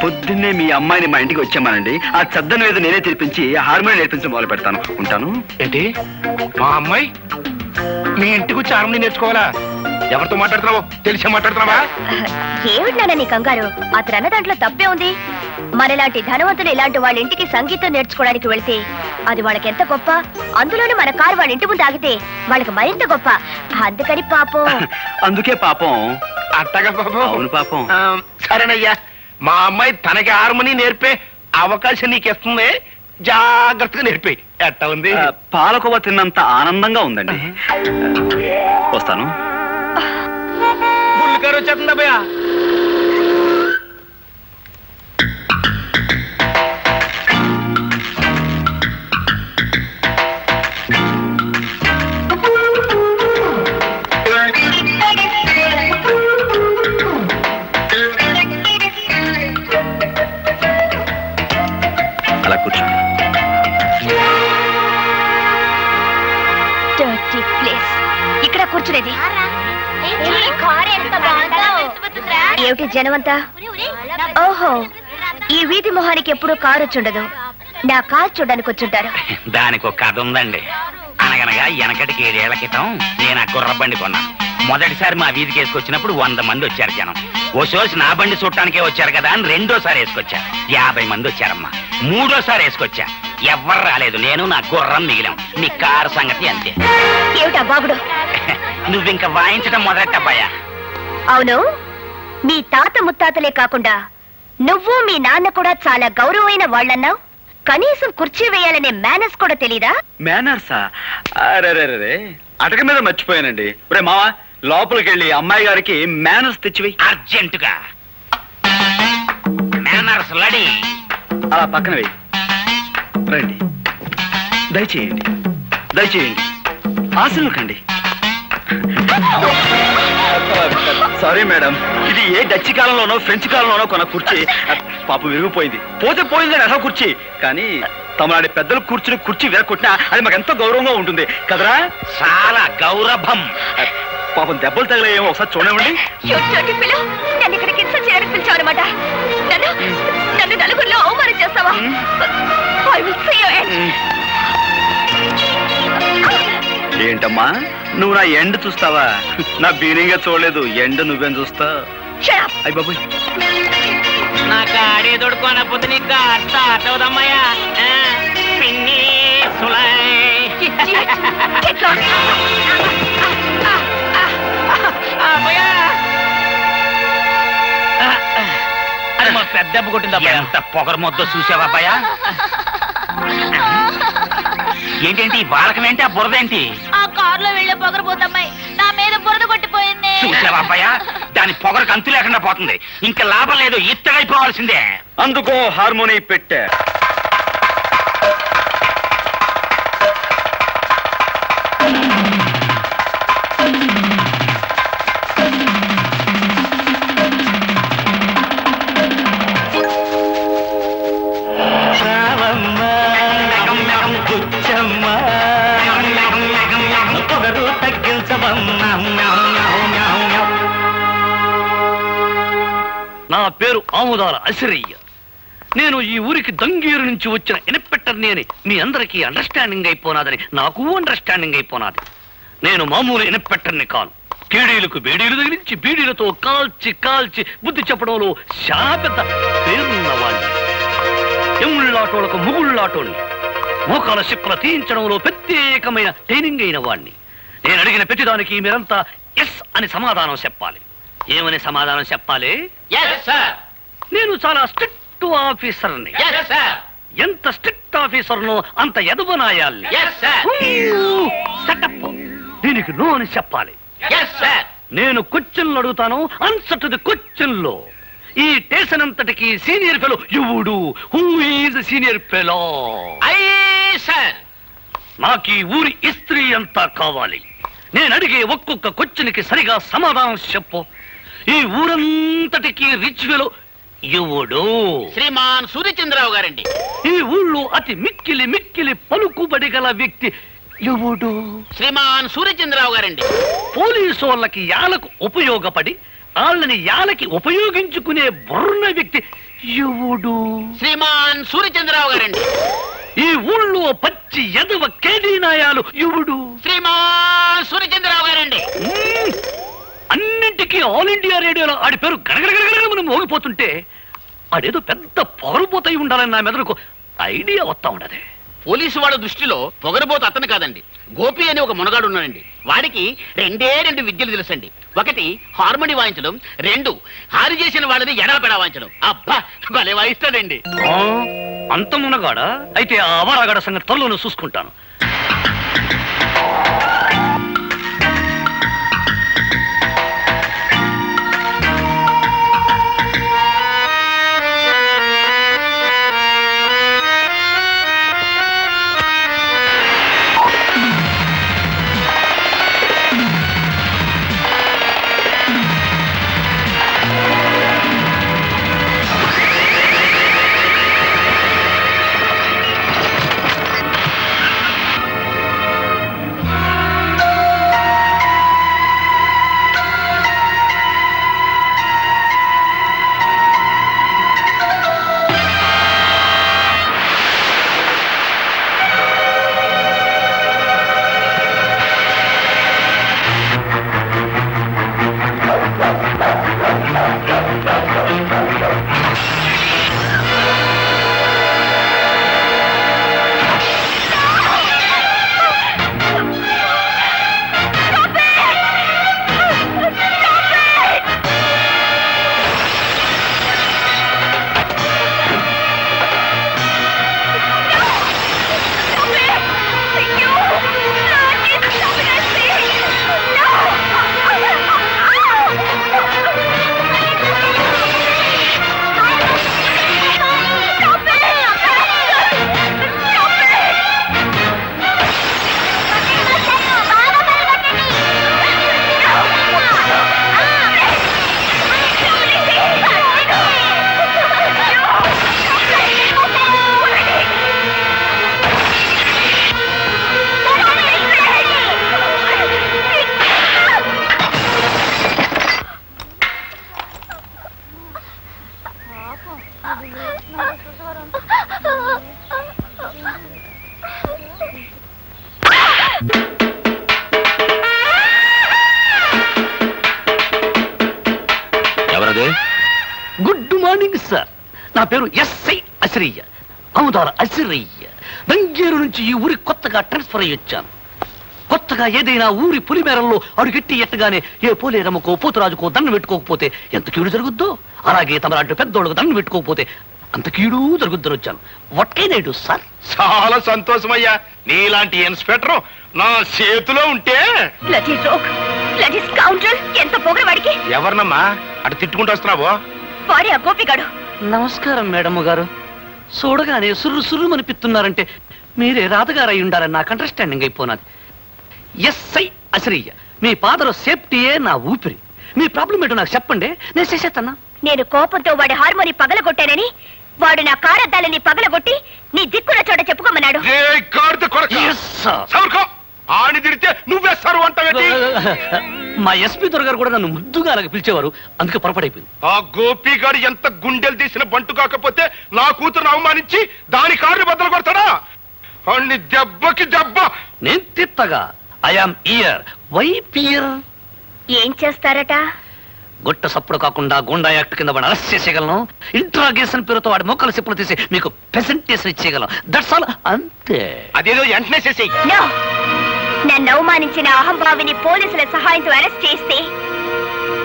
పొద్దున్నే మీ అమ్మాయిని మా ఇంటికి వచ్చామానండి. ఆ చద్దను మీద నేనే తెప్పించి హార్మోని నేర్పించడం మొదలు పెడతాను. ఉంటాను. ఏంటి, మా అమ్మాయి మీ ఇంటికి వచ్చి హార్మోని నేర్చుకోవాలా? ఎవరితో మాట్లాడుతున్నావో తెలిసే మాట్లాడుతున్నావా? ఏమిటి నాన్న నీ కంగారు? అతను అన్న దాంట్లో తప్పే ఉంది. మనలాంటి ధనవంతులు ఇలాంటి వాళ్ళ ఇంటికి సంగీతం నేర్చుకోవడానికి వెళ్తే అది వాళ్ళకి ఎంత గొప్ప. అందులోనూ మన కారు వాళ్ళ ఇంటి ముందు ఆగితే వాళ్ళకి మరింత గొప్ప. అందుకని పాపం. అందుకే పాపం. అట్టగా పాపం. అవును పాపం. సరేనయ్యా, మా అమ్మాయి తనకి హార్మోని నేర్పే అవకాశం నీకు ఇస్తుంది. జాగ్రత్తగా నేర్పే. ఎట్టా ఉంది? పాలకోవ తిన్నంత ఆనందంగా ఉందండి. వస్తాను. బుల్లికారు వచ్చేస్తుంది అబ్బాయ. అలా కూర్చోండి. Dirty place. ఇక్కడ కూర్చునేది ఏమిటి జనమంతా? ఓహో, ఈ వీధి మొహానికి ఎప్పుడు కారు వచ్చుండదు. నా కాల్ చూడడానికి వచ్చుంటారు. దానికి ఒక కథ ఉందండి. అనగనగా వెనకటికి 7 ఏళ్ల క్రితం నేను ఆ గుర్రబండి కొన్నాను. మొదటిసారి మా వీధికి వేసుకొచ్చినప్పుడు 100 మంది వచ్చారు జనం. ఓ సోసి నా బండి చూడటానికే వచ్చారు కదా అని రెండోసారి వేసుకొచ్చా. 50 మంది వచ్చారమ్మా. మూడోసారి వేసుకొచ్చా. ఎవ్వరు రాలేదు. నేను నా గుర్రం మిగిలాం. నీ కారు సంగతి అంతే. ఏమిటా బాగుడు? నువ్వింక వాయించడం మొదలెట్టబ్బాయా. అవును, మీ తాత ముత్తాతలే కాకుండా నువ్వు మీ నాన్న కూడా చాలా గౌరవమైన వాళ్ళన్నావు. కనీసం కుర్చీ వేయాలనే మేనర్స్ కూడా తెలీదా? మేనర్సా? అరే అటక మీద మర్చిపోయానండి. రే మావా, లోపలికి వెళ్ళి అమ్మాయి గారికి మేనర్స్ తెచ్చివి. అర్జెంటుగా మేనర్స్ రెడీ. అలా పక్కన వెయ్యి. రండి, దయచేయండి, దయచేయండి. ఆశలు కండి. సారీ మేడం, ఇది ఏ డచ్ కాలంలోనో ఫ్రెంచ్ కాలంలోనో కొన్న కుర్చీ. పాపం విరిగిపోయింది. పోతే పోయిందని అసలు కుర్చీ. కానీ తమలాంటి పెద్దలు కూర్చుని కుర్చీ వేరకొట్టినా అది మాకు ఎంతో గౌరవంగా ఉంటుంది కదరా? చాలా గౌరవం. పాపం దెబ్బలు తగిలేమో ఒకసారి చూడండి. నన్ను ఇక్కడికి ఇన్సల్ట్ చేయడానికి పిలిచావన్నమాట. నన్ను నలుగురిలో అవమానం చేస్తావా? I will see your end. ఏంటమ్మా, నువ్వు నా ఎండ్ చూస్తావా? నా బీనింగా చూడలేదు. ఎండ్ నువ్వేం చూస్తా? అయ్య బాబు, నా కాడే దొడుకోనపోతే నీ కార్ స్టార్ట్ అవుదమ్మయ్యా. పిన్ని సులై. అది మా పెద్ద దెబ్బ కొట్టింది. ఎంత పొగరు మొద్దో చూసావా అబ్బాయా? ఏంటేంటి బాలకమేంటి? ఆ బురదేంటి? ఆ కారులో వెళ్ళే పొగరబోతమ్మాయి నా మీద బురద కొట్టిపోయింది. చూసావా అబ్బాయా? దాని పొగరకు అంతు లేకుండా పోతుంది. ఇంకా లాభం లేదు, ఇత్తడైపోవాల్సిందే. అందుకో హార్మోని పెట్టా. నా పేరు ఆముదాల అసిరయ్య. నేను ఈ ఊరికి దంగీరు నుంచి వచ్చిన ఇన్స్పెక్టర్ని అని మీ అందరికీ అండర్స్టాండింగ్ అయిపోనాదని నాకు అండర్స్టాండింగ్ అయిపోనాది. నేను మామూలు ఇన్స్పెక్టర్ని కాను. కేడీలకు బేడీలు తగిలించి బీడీలతో కాల్చి కాల్చి బుద్ధి చెప్పడంలో చాలా పెద్ద పేరున్న వాడిని. ఎముళ్ళాటోలకు ముగుళ్ళాటోని, మోకాల సిక్కుల తీయించడంలో ప్రత్యేకమైన ట్రైనింగ్ అయిన వాడిని. నేను అడిగిన ప్రతిదానికి మీరంతా ఎస్ అని సమాధానం చెప్పాలి. ఏమని సమాధానం చెప్పాలి? నేను చాలా స్ట్రిక్ట్ ఆఫీసర్ని. ఎంత స్ట్రిక్ట్ ఆఫీసర్నో అంత ఎదవనాయాలి. దీనికి నో అని చెప్పాలి. నేను క్వశ్చన్లు అడుగుతాను, ఆన్సర్ టు ది క్వశ్చన్లో. ఈ స్టేషన్ అంతటికి సీనియర్ ఫెలో ఎవడు? Who is senior fellow? నాకు ఈ ఊరి ఇస్త్రీ అంతా కావాలి. నేను అడిగే ఒక్కొక్క క్వశ్చన్కి సరిగా సమాధానం చెప్పు. ఈ ఊరంతటికి రిచ్ ఫెలో ఎవడు? శ్రీమాన్ సూర్యచంద్రరావు గారండి. ఈ ఊళ్ళో అతి మిక్కిలి మిక్కిలి పలుకుబడి గల వ్యక్తి ఎవడు? శ్రీమాన్ సూర్యచంద్రరావు గారండి. పోలీసు వాళ్ళకి యాలకు ఉపయోగపడి వాళ్ళని యాలకి ఉపయోగించుకునే బుర్ర వ్యక్తి ఎవడు? శ్రీమాన్ సూర్యచంద్రరావు గారండి. ఈ ఊళ్ళో పచ్చి ఎదవ కేదీనాయాలు ఎవడు? శ్రీమాన్ సూర్యచంద్రరావు గారండి. అన్నింటికీ ఆల్ ఇండియా రేడియోలో ఆడి పేరు గడగడగడగడ మోగిపోతుంటే ఆడేదో పెద్ద పొగరుపోతాయి ఉండాలని నా మెదడుకు ఐడియా వస్తా ఉండదే. పోలీసు వాళ్ళ దృష్టిలో పొగరబోతు అతను కాదండి, గోపి అని ఒక మునగాడు ఉన్నాడండి. వాడికి 2 విద్యలు తెలుసండి. 1 హార్మోని వాయించడం, 2 హారి చేసిన వాళ్ళని ఎడపెడా వాయించడం. అబ్బా భలే వాయిస్తాడండి. అంత మునగాడా? అయితే ఆ అవరాగడ సంగతి త్వరలోనే చూసుకుంటాను. సార్, నా పేరు ఎస్ఐ అసిరయ్య, అముదాల అసిరయ్య. దంగేరు నుంచి ఈ ఊరికి కొత్తగా ట్రాన్స్ఫర్ అయ్యి వచ్చాను. కొత్తగా ఏదైనా ఊరి పులిమేరల్లో అడుగెట్టి ఎట్టగానే ఏ పోలేరమ్మకో పోతురాజుకో దండం పెట్టుకోకపోతే ఎంత కీడు జరుగుద్దో, అలాగే తమలాంటి పెద్దోళ్ళకు దండం పెట్టుకోకపోతే అంత కీడు జరుగుద్దని వచ్చాను. What can I do sir? చాలా సంతోషమయ్యా, నీలాంటి ఇన్స్పెక్టర్ నా చేతిలో ఉంటే. ఎంత పొగరు వాడికి. ఎవరినమ్మా అటు తిట్టుకుంటూ వస్తున్నావు? వాడి ఆ గోపిగాడు. నమస్కారం మేడమ్ గారు. చూడగానే సుర్రు సుర్రు అనిపిస్తున్నారంటే మీరే రాతగారు అయి ఉండాలని నాకు అండర్స్టాండింగ్ అయిపోనాది. ఎస్ఐ అసిరయ్య, మీ ఫాదర్ సేఫ్టీయే నా ఊపిరి. మీ ప్రాబ్లం ఏంటో నాకు చెప్పండి, నేను చేసేస్తాను. నేను కోపంతో వాడి హార్మోని పగలగొట్టానని వాడు నా కారద్దాలని పగలగొట్టి నీ దిక్కున చోట చెప్పుకోమన్నాడు. ఆని తిడితే నువ్వేస్తారు అంటావేంటి? మా ఎస్పీ దొరగారు కూడా నన్ను ముద్దుగా అలాగ పిలిచేవారు, అందుకే పొరపడైపోయింది. ఆ గోపిగాడు ఎంత గుండెలు తీసిన బంటు కాకపోతే నా కూతురును అవమానించి దాని కారుని బద్దలు కొడతాడా? అన్ని దెబ్బకి దెబ్బ నేను తిత్తగా. I am here. Why fear? ఏం చేస్తారట? గుట్ట సప్పుడు కాకుండా గుండా యాక్ట్ కింద వాడు అరెస్ట్ చేసేయగలను. ఇంట్రాగేషన్ పేరుతో వాడి మొక్కలు చెప్పులు తీసి మీకు ప్రెసెంటేషన్ ఇచ్చేయగలను. దట్స్ ఆల్, అంతే. అదేదో వెంటనే చేసేయి. నన్ను అవమానించిన అహంభావిని పోలీసుల సహాయంతో అరెస్ట్ చేస్తే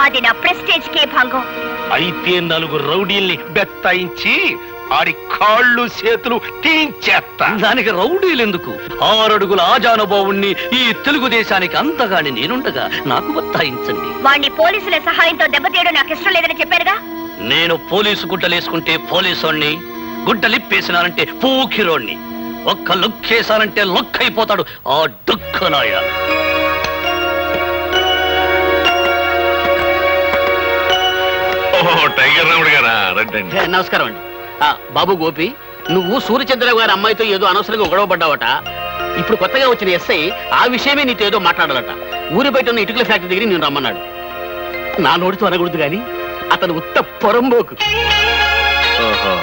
అది నా ప్రెస్టేజ్ కే భంగం. అయితే నలుగురు రౌడీల్ని బెత్తాయించి ఆడి కాళ్ళు చేతులు తీయించేస్తా. దానికి రౌడీలు ఎందుకు? 6 అడుగుల ఆజానుభావుణ్ణి ఈ తెలుగుదేశానికి అంతగాని నేనుండగా నాకు బత్తాయించండి. వాణ్ణి పోలీసుల సహాయంతో దెబ్బతీయడం నాకు ఇష్టం లేదని చెప్పారుగా. నేను పోలీసు గుడ్డలేసుకుంటే పోలీసోణ్ణి, గుడ్డలిప్పేసినానంటే పూకిరోణ్ణి. ఒక్క లుక్కేసానంటే లొక్కైపోతాడు ఆ డుక్కనాయ. టైగర్ రాముడు గారా? రండి. నమస్కారం అండి. బాబు గోపి, నువ్వు సూర్యచంద్రరావు గారి అమ్మాయితో ఏదో అనవసరంగా గొడవ పడ్డావట. ఇప్పుడు కొత్తగా వచ్చిన ఎస్ఐ ఆ విషయమే నీతో ఏదో మాట్లాడాలట. ఊరి బయట ఉన్న ఇటుకల ఫ్యాక్టరీ దగ్గర నేను రమ్మన్నాడు. నా నోటితో అనకూడదు గాని అతను ఉత్త పొరంబోకు. ఓహో,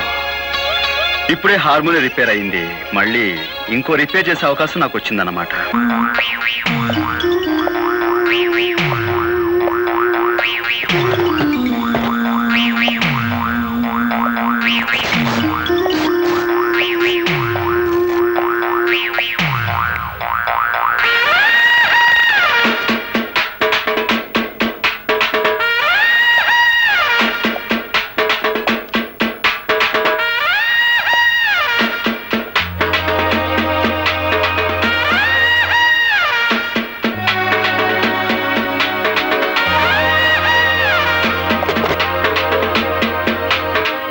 ఇప్పుడే హార్మోని రిపేర్ అయింది, మళ్ళీ ఇంకో రిపేర్ చేసే అవకాశం నాకు వచ్చిందన్నమాట.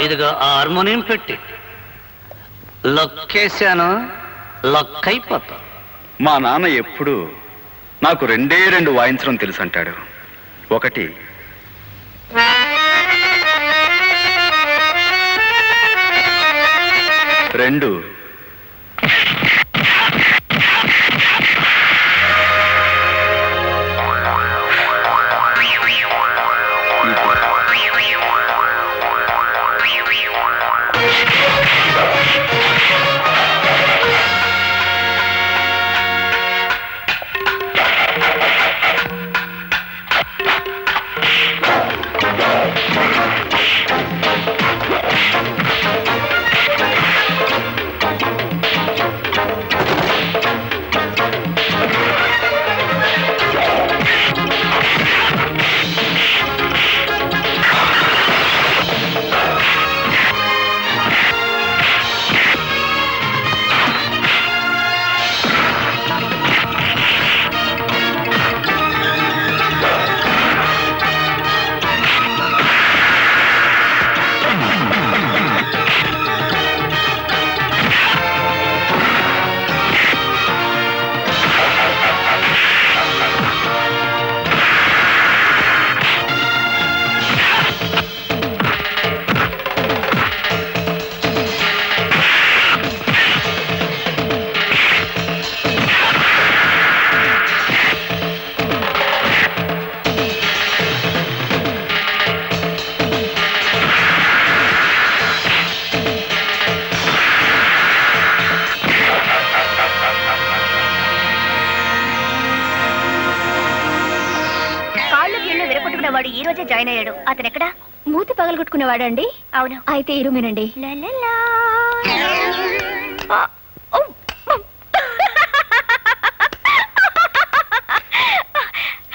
ఇదిగో హార్మోనియం పెట్టి లొక్కేశాను, లొక్కైపోతా. మా నాన్న ఎప్పుడు నాకు 2 వాయించడం తెలుసు అంటాడు. ఒకటి రెండు రోజే జాయిన్ అయ్యాడు. అతను ఎక్కడ? మూతి పగలగొట్టుకునేవాడు అండి. అవును, అయితే ఈ రూమేనండి.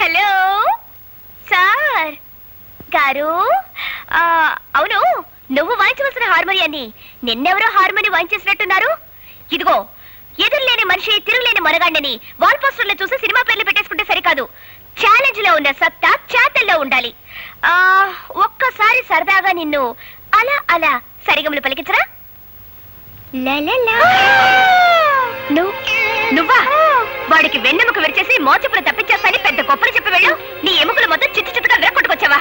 హలో సార్ గారు, అవును, నువ్వు వాయించవలసిన హార్మోనియాన్ని నిన్నెవరో హార్మోని వాయించేసినట్టున్నారు. ఇదిగో, ఎదురులేని మనిషి తిరుగులేని మనగాండని వాల్ పోస్టర్ లో చూసి సినిమా పేర్లు పెట్టేసుకుంటే సరికాదు. ఛాలెంజ్ లో ఉన్న సత్తా చేతల్లో ఉండాలి. ఒక్కసారి సరదాగా నిన్ను అలా అలా సరిగమలు పలికించరా? నువ్వా? వాడికి వెన్నెముక విరిచేసి మోచెప్పులు తప్పించేస్తాని పెద్ద గొప్పలు చెప్పి వెళ్ళు. నీ ఎముకలు మొత్తం చిట్టు చిట్టుగా విరక్కొట్టుకొచ్చావా?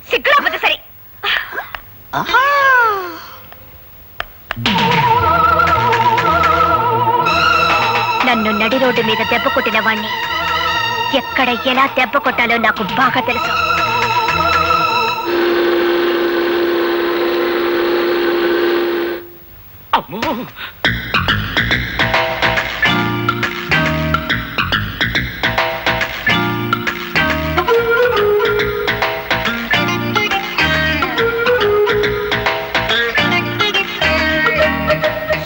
సిగ్గురాపోతే సరే. నన్ను నడి రోడ్డు మీద దెబ్బ కొట్టిన వాణ్ణి ఎక్కడ ఎలా దెబ్బ కొట్టాలో నాకు బాగా తెలుసు. అమ్మో,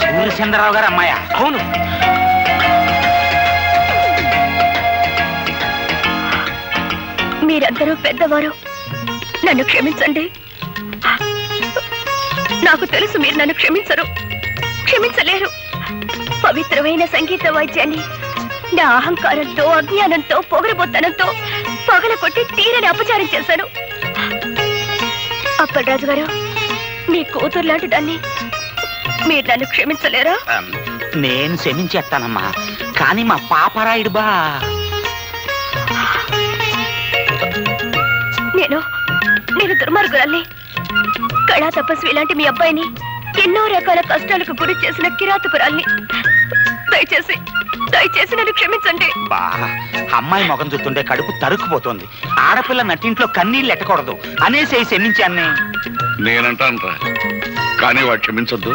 సూర్యచంద్రరావు గారు అమ్మాయ? అవును. మీరందరూ పెద్దవారు, నన్ను క్షమించండి. నాకు తెలుసు మీరు నన్ను క్షమించలేరు. పవిత్రమైన సంగీత వాయిద్యాన్ని నా అహంకారంతో, అజ్ఞానంతో, పొగరబోత్తనంతో పగలకొట్టి తీరని అపచారం చేశాను. అప్పలరాజు గారు, మీ కూతురు లాంటి దాన్ని మీరు నన్ను క్షమించలేరా? నేను క్షమించేస్తానమ్మా, కానీ మా పాపరాయుడు బా. నేను దుర్మార్గురాల్ని, కళా తపస్వి లాంటి మీ అబ్బాయిని ఎన్నో రకాల కష్టాలకు గురి చేసిన కిరాతకురాల్ని. దయచేసి నన్ను క్షమించండి. బా, అమ్మాయి మొగం చూస్తుంటే కడుపు తరుక్కుపోతుంది. ఆడపిల్ల నట్టింట్లో కన్నీళ్ళు ఎట్టకూడదు అనేసి క్షమించాన్ని. నేనంటానరా, కానీ వాడు క్షమించొద్దు.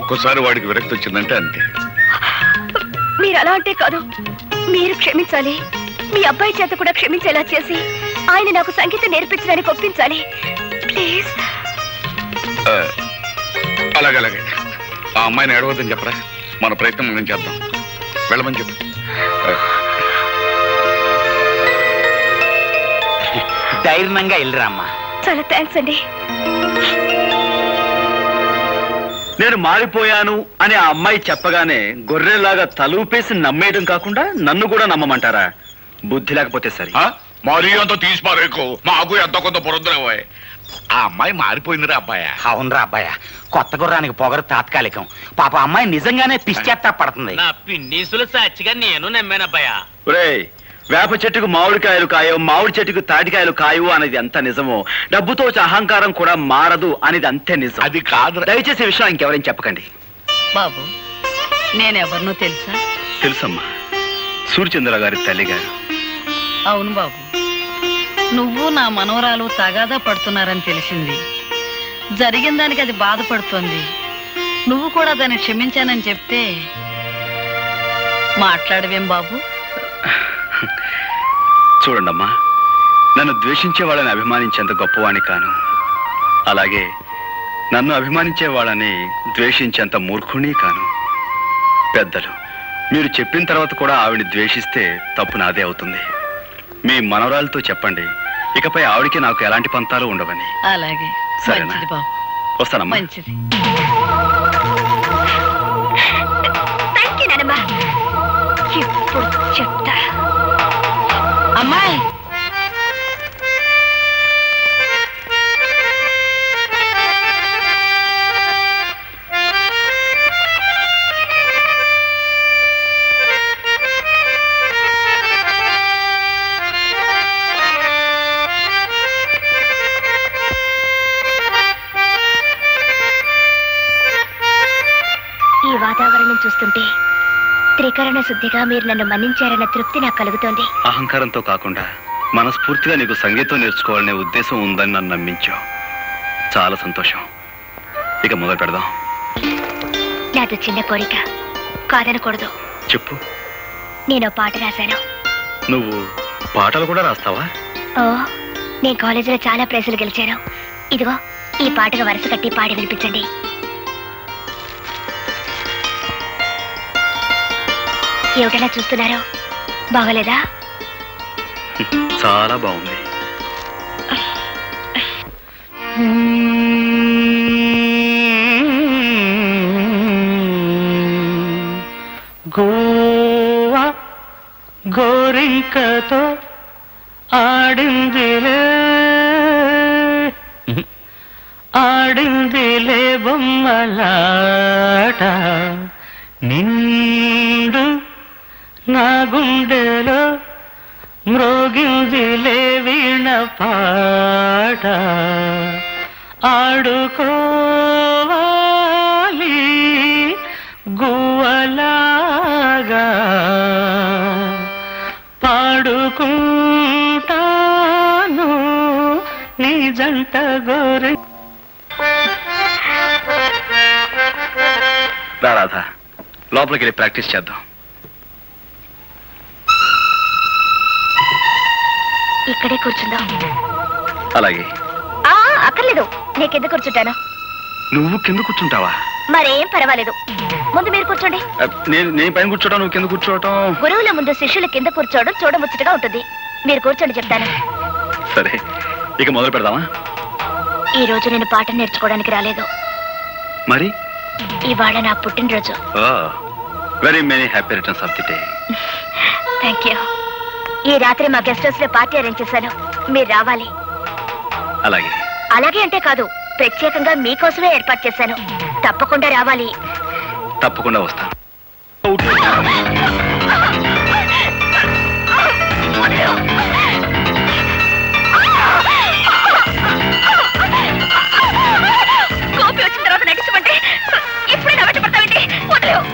ఒక్కసారి వాడికి విరక్తి వచ్చిందంటే అంతే. మీరు అలా అంటే కాదు, మీరు క్షమించాలి. మీ అబ్బాయి చేత కూడా క్షమించేలా చేసి ఆయన నాకు సంగీతం నేర్పించడానికి ఒప్పించాలి. ప్లీజ్. అలాగే ఆ అమ్మాయిని ఏడవద్దని చెప్పరా. మన ప్రయత్నం మనం చేద్దాం. వెళ్ళమని చెప్పు. ధైర్యంగా వెళ్ళరా అమ్మా. చాలా థ్యాంక్స్ అండి. నేను మారిపోయాను అని ఆ అమ్మాయి చెప్పగానే గొర్రెలాగా తలూపేసి నమ్మేయడం కాకుండా నన్ను కూడా నమ్మమంటారా? బుద్ధి లేకపోతే సరే. మరీ అంత తీసి పారేకు, మాకు ఎంత కొంత పొరుద్దురావోయ్. ఆ అమ్మాయి మారిపోయిందిరా అబ్బాయ. అవునరా అబ్బాయ, కొత్త గుర్రానికి పొగరు తాత్కాలికం. పాప అమ్మాయి నిజంగానే పిచ్చేత్తా పడుతుంది. నా పిన్నీసులు సాక్షిగా నేను నమ్మానబ్బాయ. ఒరేయ్, వేప చెట్టుకు మామిడికాయలు కాయవు, మామిడి చెట్టుకు తాటికాయలు కాయవు అనేది ఎంత నిజమో, డబ్బుతో వచ్చే అహంకారం కూడా మారదు అనేది అంతే నిజం. అది కాదు. దయచేసి ఈ విషయం ఇంకెవరైనా చెప్పకండి. బాబు, నేనెవరినో తెలుసా? తెలుసమ్మా, సూర్యచంద్ర గారి తల్లి గారు. అవును బాబు, నువ్వు నా మనవరాలు తగాదా పడుతున్నారని తెలిసింది. జరిగిన దానికి అది బాధపడుతోంది. నువ్వు కూడా దాన్ని క్షమించానని చెప్తే మాట్లాడవేం బాబు? చూడండమ్మా, నన్ను ద్వేషించే వాళ్ళని అభిమానించేంత గొప్పవాణ్ణి కాను. అలాగే నన్ను అభిమానించే వాళ్ళని ద్వేషించేంత మూర్ఖుణ్ణి కాను. పెద్దలు, మీరు చెప్పిన తర్వాత కూడా ఆవిడ్ని ద్వేషిస్తే తప్పు నాదే అవుతుంది. మీ మనవరాలతో చెప్పండి, ఇకపై ఆవిడికి నాకు ఎలాంటి పంతాలు ఉండవని. అలాగే. సరేనా? మంచిది బాబు. వస్తానమ్మా. మంచిది. థ్యాంక్ యూ నానమ్మా. ఇప్పుడు చెప్తా. అమ్మాయి, ఈ వాతావరణం చూస్తుంటే త్రికరణ శుద్ధిగా మీరు నన్ను మన్నించారన్న తృప్తి నాకు కలుగుతోంది. అహంకారంతో కాకుండా మనస్ఫూర్తిగా నీకు సంగీతం నేర్చుకోవాలనే ఉద్దేశం ఉందని నన్ను నమ్మించావు. చాలా సంతోషం. ఇక మొదలు పెడదాం. నాతో చిన్న కోరిక. కాదనకూడదు. చెప్పు. నేను పాట రాశాను. నువ్వు పాటలు కూడా రాస్తావా? ఓ, నేను కాలేజీలో చాలా ప్రైజులు గెలిచాను. ఇదిగో ఈ పాటగా వరుస కట్టి పాడి వినిపించండి. ఏమిటలా చూస్తున్నారు? బాగోలేదా? చాలా బాగుంది. గోవా గోరింకతో ఆడిందిలే ఆడిందిలే బొమ్మలాట, నిండు నా గుండెలో మ్రోగిందిలే వీణ పాట, ఆడుకోవాలి గువ్వలాగా, పాడుకుంటాను నీ జంట గోరి. రాధా, లోపలికి వెళ్ళి ప్రాక్టీస్ చేద్దాం. ఇక్కడే కూర్చుందాం. అలాగే. అక్కర్లేదు, నేను కింద కూర్చుంటాను. నువ్వు కింద కూర్చుంటావా? మరేం పర్వాలేదు, ముందు మీరు కూర్చోండి. నేను పైన కూర్చోవడం, నువ్వు కింద కూర్చోవటం. గురువుల ముందు శిష్యులు కింద కూర్చోవడం చూడముచ్చటగా ఉంటుంది. మీరు కూర్చోండి, చెప్తాను. సరే, ఇక మొదలు పెడదామా? ఈ రోజు నేను పాట నేర్చుకోవడానికి రాలేదు. మరి ఇవాళ నా పుట్టినరోజు. Very many happy returns of the day. Thank you. ఈ రాత్రి మా గెస్ట్ హౌస్ లో పార్టీ అరేంజ్ చేశాను, మీరు రావాలి. అలాగే. అలాగే అంటే కాదు, ప్రత్యేకంగా మీకోసమే ఏర్పాటు చేశాను. తప్పకుండా రావాలి. తప్పకుండా వస్తాను. కోపి వచ్చిన తర్వాత నటించమంటే ఇప్పుడే నవ్వటి పడతావేంటి? వదిలేవు.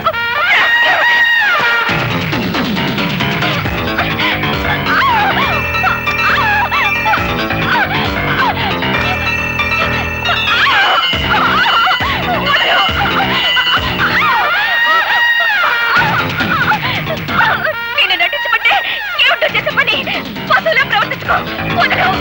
నేను నటించమంటే ఏమిటో చేసే పని పశువులా ప్రవర్తించుకో. వదిలేవు.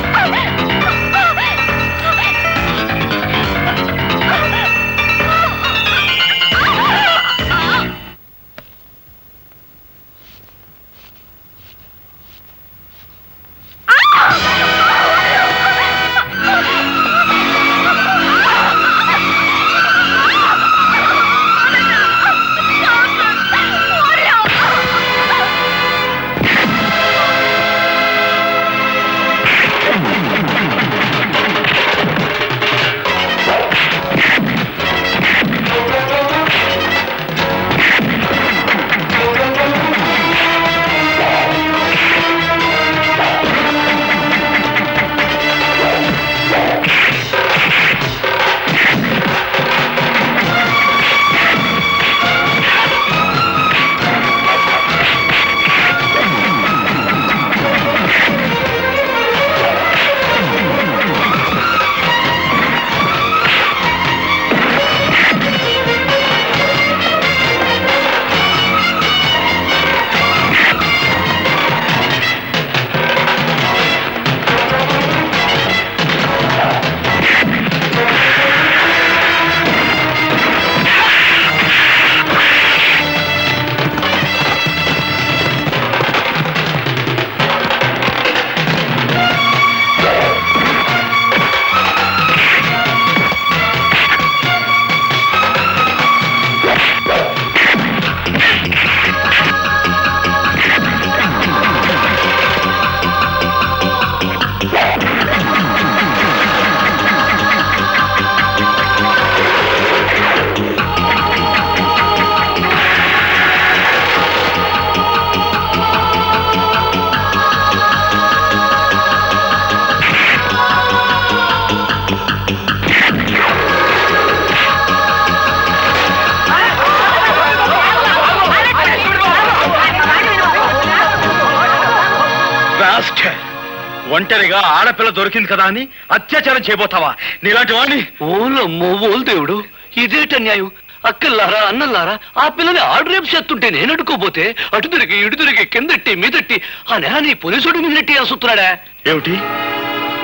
ఒంటరిగా ఆడపిల్ల దొరికింది కదా అని అత్యాచారం చేయబోతావా? నీలాంటి వాడిని. ఓలమ్మో ఓలు దేవుడు, ఇదేట న్యాయం? అక్కల్లారా అన్నల్లారా ఆ పిల్లని ఆర్డర్ రేపు చేస్తుంటే నేను అడుకోపోతే అటు తిరిగి ఇటు తిరిగి కిందట్టి మీదట్టి ఆ నెల నీ పోలీసుడు మీదట్టి అసుతున్నాడా? ఏమిటి,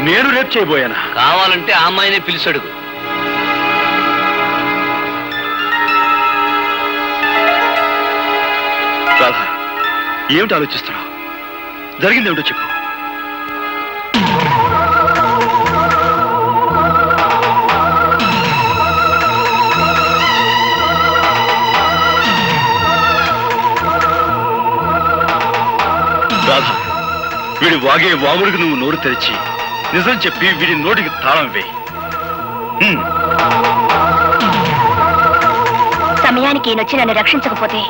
నేను రేపు చేయబోయానా? కావాలంటే ఆ అమ్మాయినే పిలిచాడుగు. రాధా, ఏమిటి ఆలోచిస్తున్నావు? జరిగింది ఏమిటో చెప్పు. రాధా, వీడి వాగే వాగుడికి నువ్వు నోరు తెరిచి నిజం చెప్పి వీడి నోటికి తాళం వేయి. సమయానికి ఈయనొచ్చి నన్ను రక్షించకపోతే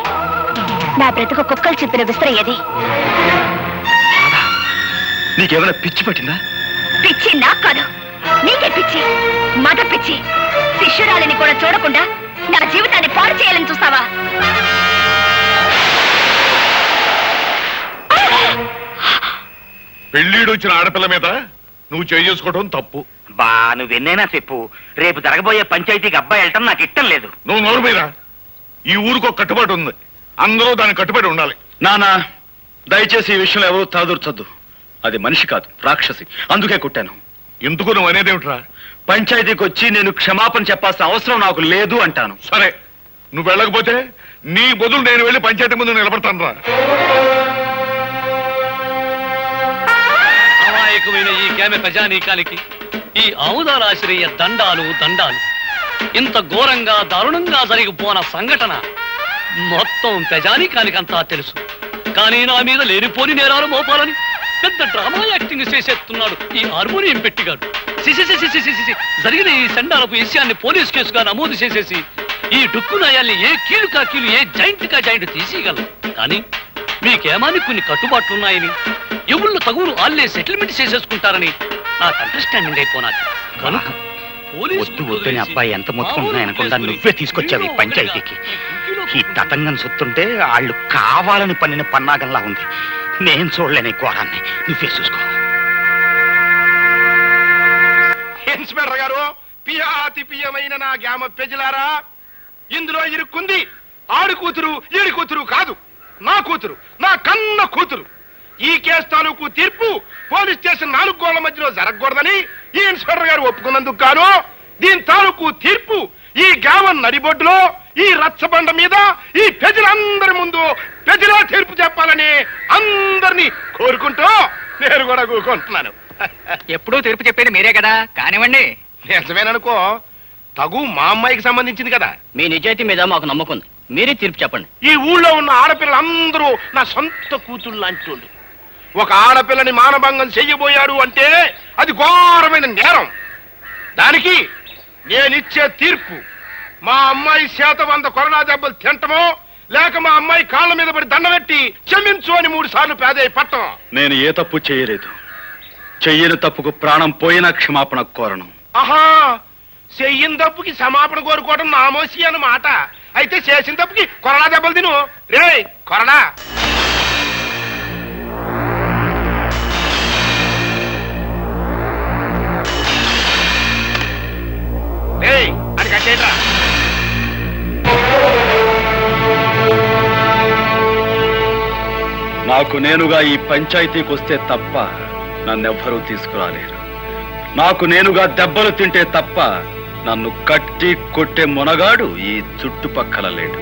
నా బ్రతుకు కుక్కలు చెప్పిన విసిరయ్యేది. నీకేమైనా పిచ్చి పట్టిందా? పిచ్చి నాకు కాదు, నీకే పిచ్చి, మగ పిచ్చి. శిష్యురాలిని కూడా చూడకుండా నా జీవితాన్ని పాడు చేయాలని చూస్తావా? పెళ్ళీడు వచ్చిన ఆడపిల్ల మీద నువ్వు చేసుకోవడం తప్పు. బా నువ్వెన్నైనా చెప్పు, రేపు జరగబోయే పంచాయతీకి అబ్బాయి వెళ్ళటం నాకు ఇష్టం లేదు. నువ్వు నోరు మీద. ఈ ఊరికి ఒక కట్టుబాటు ఉంది, అందరూ దానికి కట్టుబడి ఉండాలి. నానా, దయచేసి ఈ విషయంలో ఎవరూ తలదూర్చొద్దు. అది మనిషి కాదు, రాక్షసి. అందుకే కుట్టాను. ఎందుకు నువ్వు అనేదేమిట్రా? పంచాయతీకి వచ్చి నేను క్షమాపణ చెప్పాల్సిన అవసరం నాకు లేదు అంటాను. సరే, నువ్వు వెళ్ళకపోతే నీ బదులు నేను వెళ్ళి పంచాయతీ ముందు నిలబడతాను రా. అమాయకమైన ఈ కేమె ప్రజానీకానికి ఈ ఆముదారాశ్రయ దండాలు దండాలు. ఇంత ఘోరంగా దారుణంగా జరిగిపోన సంఘటన మొత్తం ప్రజానీకానికంతా తెలుసు. కానీ నా మీద లేనిపోని నేరాలు మోపాలని పెద్ద డ్రామా యాక్టింగ్ చేసేస్తున్నాడు ఈ హార్మోనియం పెట్టిగాడు. జరిగిన ఈ సండాలపు విషయాన్ని పోలీస్ కేసుగా నమోదు చేసేసి ఈ డుక్కు నయాల్ని ఏ కీలు కా కీలు, ఏ జాయింట్ కా జాయింట్ తీసేయగలం. కానీ మీకేమాని కొన్ని కట్టుబాట్లున్నాయని, ఎవళ్ళు తగులు ఆళ్లే సెటిల్మెంట్ చేసేసుకుంటారని నాకు అండర్స్టాండింగ్ అయిపోనాది. కనుక వద్దు వద్దని అబ్బాయి ఎంత మొత్తుకుంటున్నాయనకుండా నువ్వే తీసుకొచ్చావు ఈ పంచాయతీకి. ఈ తతంగం చూస్తుంటే వాళ్ళు కావాలని పన్నిన పన్నాగంలా ఉంది. నేను చూడలేని ఘోరాన్ని, నువ్వే చూసుకో. ఇన్స్పెక్టర్ గారు, పియాతి పియమైన నా గ్రామ ప్రజలారా, ఇందులో ఇరుక్కుంది ఆడు కూతురు ఈడి కూతురు కాదు, నా కూతురు, నా కన్న కూతురు. ఈ కేసు తాలూకు తీర్పు పోలీస్ స్టేషన్ 4 గోళ్ల మధ్యలో జరగకూడదని ఈ ఇన్స్పెక్టర్ గారు ఒప్పుకున్నందుకు గాను దీని తాలూకు తీర్పు ఈ గ్రామం నడిబొడ్డులో ఈ రచ్చబండ మీద ఈ ప్రజలందరి ముందు ప్రజలా తీర్పు చెప్పాలని అందరినీ కోరుకుంటూ నేను కూడా కూరుకుంటున్నాను. ఎప్పుడూ తీర్పు చెప్పేది మీరే కదా, కానివ్వండి. నిజమేననుకో, తగు మా అమ్మాయికి సంబంధించింది కదా. మీ నిజాయితీ మీద మాకు నమ్మకం ఉంది, మీరే తీర్పు చెప్పండి. ఈ ఊళ్ళో ఉన్న ఆడపిల్లలందరూ నా సొంత కూతుళ్ళు లాంటి వాళ్ళు. ఒక ఆడపిల్లని మానభంగం చెయ్యబోయాడు అంటే అది ఘోరమైన నేరం. దానికి నేనిచ్చే తీర్పు మా అమ్మాయి చేత 100 కొరడా దెబ్బలు తింటమో, లేక మా అమ్మాయి కాళ్ళ మీద పడి దండబెట్టి క్షమించు అని 3 సార్లు పేదయ్య పట్టం. నేను ఏ తప్పు చేయలేదు. చెయ్యని తప్పుకు ప్రాణం పోయినా క్షమాపణ కోరను. ఆహా, చెయ్యని తప్పుకి క్షమాపణ కోరుకోవడం నామోసి అన్నమాట. అయితే చేసిన తప్పుకి కొరడా దెబ్బలు తిను. రే కొరడా. అని కట్టేట్రా. నాకు నేనుగా ఈ పంచాయతీకి వస్తే తప్ప నన్నెవ్వరూ తీసుకురాలేరు. నాకు నేనుగా దెబ్బలు తింటే తప్ప నన్ను కట్టి కొట్టే మొనగాడు ఈ చుట్టుపక్కల లేడు.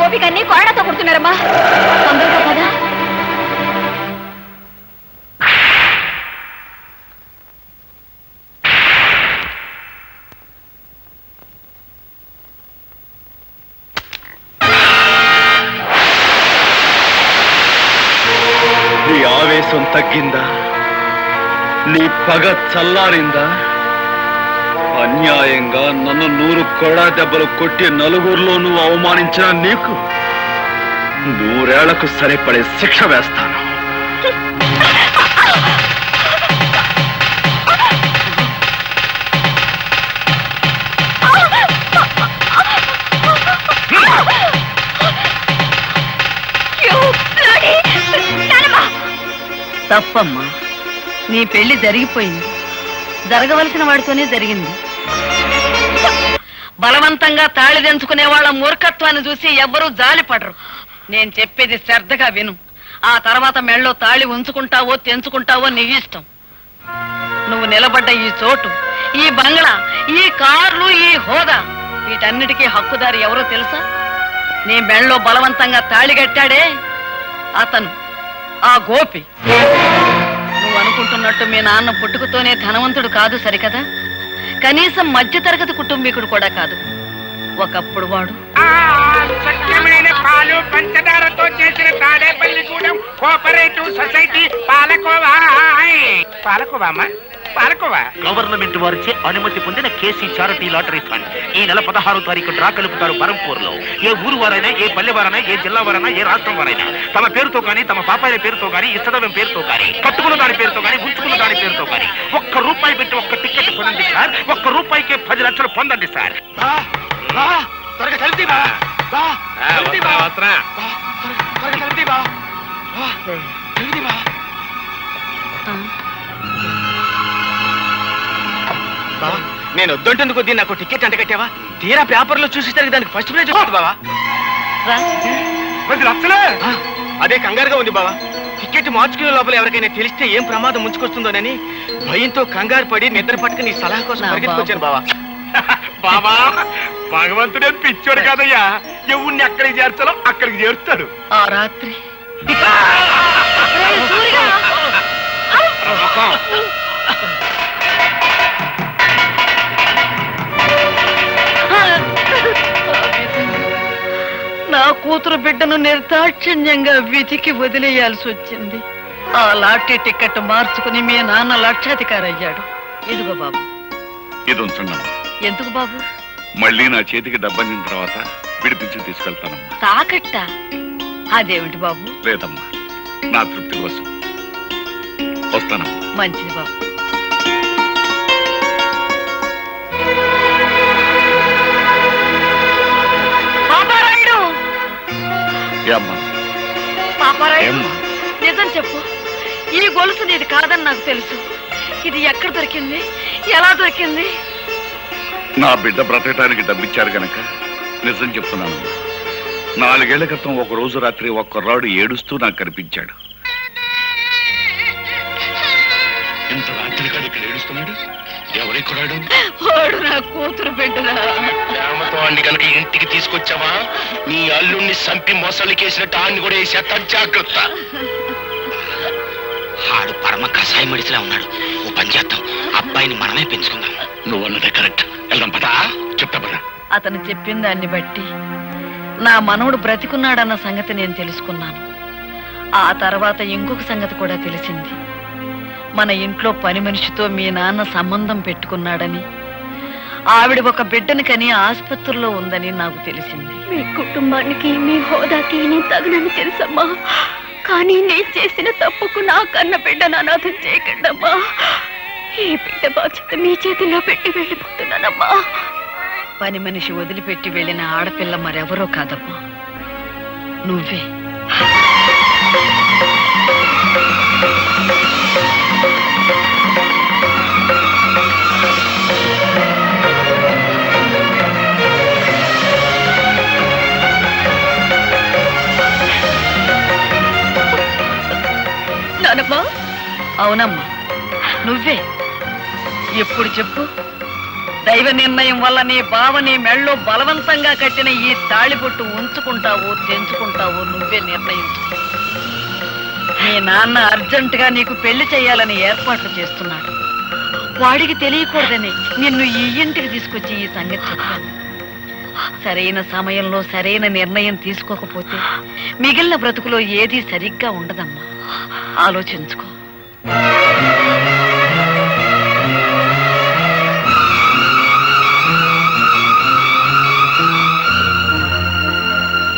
గోపికన్ని కొరడాతో కొడుతున్నారమ్మా. తొందరగా పదా. నీ ఆవేశం తగ్గిందా? నీ పగ చల్లారిందా? అన్యాయంగా నన్ను 100 కొడా దెబ్బలు కొట్టి నలుగురిలో నువ్వు అవమానించిన నీకు 100 ఏళ్లకు సరిపడే శిక్ష వేస్తాను. తప్పమ్మా, నీ పెళ్లి జరిగిపోయింది. జరగవలసిన వాడితోనే జరిగింది. బలవంతంగా తాళి తెంచుకునే వాళ్ళ మూర్ఖత్వాన్ని చూసి ఎవ్వరూ జాలిపడరు. నేను చెప్పేది శ్రద్ధగా విను. ఆ తర్వాత మెళ్ళో తాళి ఉంచుకుంటావో తెంచుకుంటావో నీ ఇష్టం. నువ్వు నిలబడ్డ ఈ చోటు, ఈ బంగ్లా, ఈ కార్లు, ఈ హోదా, వీటన్నిటికీ హక్కుదారి ఎవరో తెలుసా? నీ మెళ్ళో బలవంతంగా తాళి కట్టాడే అతను, ఆ గోపి. నువ్వు అనుకుంటున్నట్టు మీ నాన్న పుట్టుకతోనే ధనవంతుడు కాదు సరికదా? కనీసం మధ్యతరగతి కుటుంబీకుడు కూడా కాదు. ఒకప్పుడు వాడు స్వచ్ఛమైన పాలు పంచదారతో చేసిన Tadepalligudem cooperative society palkova. Palkova palkova government వారిచే అనుమతి పొందిన కేసీ చారిటీ లాటరీ ఫండ్ ఈ నెల 16వ తారీఖు డ్రా కలుపుతారు బరంపూర్ లో. ఏ ఊరు వారైనా, ఏ పల్లె వారైనా, ఏ జిల్లా వారైనా, ఏ రాష్ట్రం వారైనా తమ పేరుతో గానీ, తమ పాపాయిల పేరుతో గానీ, ఇష్టదైవం పేరుతో గానీ, కట్టుకున్న దాని పేరుతో గానీ, ఉంచుకున్న దాని పేరుతో గానీ ₹1 పెట్టి 1 టికెట్ కొనండి సార్. ₹1కే 10 లక్షలు పొందండి సార్. నేను వద్దంటేందుకు దీన్ని నాకు టికెట్ అంట కట్టావా? తీరా పేపర్లో చూసేసరికి దానికి ఫస్ట్ ప్రైజ్ వచ్చింది బావా. 10 లక్షలే? అదే కంగారుగా ఉంది బావా. టికెట్ మార్చుకునే లోపల ఎవరికైనా తెలిస్తే ఏం ప్రమాదం ముంచుకొస్తుందోనని భయంతో కంగారు పడి నిద్ర పట్టుకుని నీ సలహా కోసం పరిగెత్తుకొచ్చాను బావా. బాబా, భగవంతుడే పిచ్చోడు కాదయ్యా. ఎవరిని ఎక్కడికి చేర్చాలో అక్కడికి చేరుతాడు. ఆ రాత్రి నా కూతురు బిడ్డను నిర్దాక్షిణ్యంగా విధికి వదిలేయాల్సి వచ్చింది. ఆ లాటరీ టికెట్ మార్చుకుని మీ నాన్న లక్షాధికారి అయ్యాడు. ఇదిగో బాబు. ఇది ఉంచండి. ఎందుకు బాబు? మళ్ళీ నా చేతికి డబ్బందిన తర్వాత విడిపించి తీసుకెళ్తానమ్మా. తాకట్ట? అదేమిటి బాబు? లేదమ్మా, నా తృప్తి కోసం. వస్తానమ్మా. మంచిది బాబు. పాపారాయుడు, నిజం చెప్పు. ఈ గొలుసు నీది కాదని నాకు తెలుసు. ఇది ఎక్కడ దొరికింది? ఎలా దొరికింది? నా బిడ్డ బ్రతకటానికి డబ్బిచ్చారు గనక నిజం చెప్తున్నాను. 4 ఏళ్ల క్రితం ఒక రోజు రాత్రి ఒక కుర్రాడు ఏడుస్తూ నాకు కనిపించాడు. ఇంత రాత్రి కాదు ఇక్కడ ఏడుస్తున్నాడు. ఎవరి కుర్రాడు? వాడు నా కూతురు బిడ్డరా. ప్రేమతో అన్ని కనుక ఇంటికి తీసుకొచ్చావా, నీ అల్లుణ్ణి సంపి మొసలికేసినట్టు ఆడిని కూడా వేసేస్తా. జాగ్రత్త. ఆడు పరమ కషాయ మడిసిలా ఉన్నాడు. ఓ పని చేద్దాం, అబ్బాయిని మనమే పెంచుకుందాం. నువ్వు అన్నదే కరెక్ట్. వెళ్దాం పదా. చెప్తా పదా. అతను చెప్పిన దాన్ని బట్టి నా మనవడు బ్రతికున్నాడన్న సంగతి నేను తెలుసుకున్నాను. ఆ తర్వాత ఇంకొక సంగతి కూడా తెలిసింది. మన ఇంట్లో పని మనిషితో మీ నాన్న సంబంధం పెట్టుకున్నాడని, ఆవిడ ఒక బిడ్డని కని ఆసుపత్రిలో ఉందని నాకు తెలిసింది. మీ కుటుంబానికి, మీ హోదాకి నేను తగనని తెలుసమ్మా. కానీ నేను చేసిన తప్పుకు నా కన్న బిడ్డను అనాథం చేయకండమ్మా. ఈ బిడ్డ బాధ్యత మీ చేతిలో పెట్టి వెళ్ళిపోతున్నానమ్మా. పని మనిషి వదిలిపెట్టి వెళ్ళిన ఆడపిల్ల మరెవరో కాదమ్మా, నువ్వే. నానమ్మా? అవునమ్మా, నువ్వే. ఎప్పుడు చెప్పు? దైవ నిర్ణయం వల్ల నీ బావ నీ మెళ్ళో బలవంతంగా కట్టిన ఈ తాళిబొట్టు ఉంచుకుంటావో తెంచుకుంటావో నువ్వే నిర్ణయించుకో. మీ నాన్న అర్జెంటుగా నీకు పెళ్లి చేయాలని ఏర్పాట్లు చేస్తున్నాడు. వాడికి తెలియకూడదని నిన్ను ఈ ఇంటికి తీసుకొచ్చి ఈ సంగతి చెప్పాను. సరైన సమయంలో సరైన నిర్ణయం తీసుకోకపోతే మిగిలిన బ్రతుకులో ఏదీ సరిగ్గా ఉండదమ్మా. ఆలోచించుకో.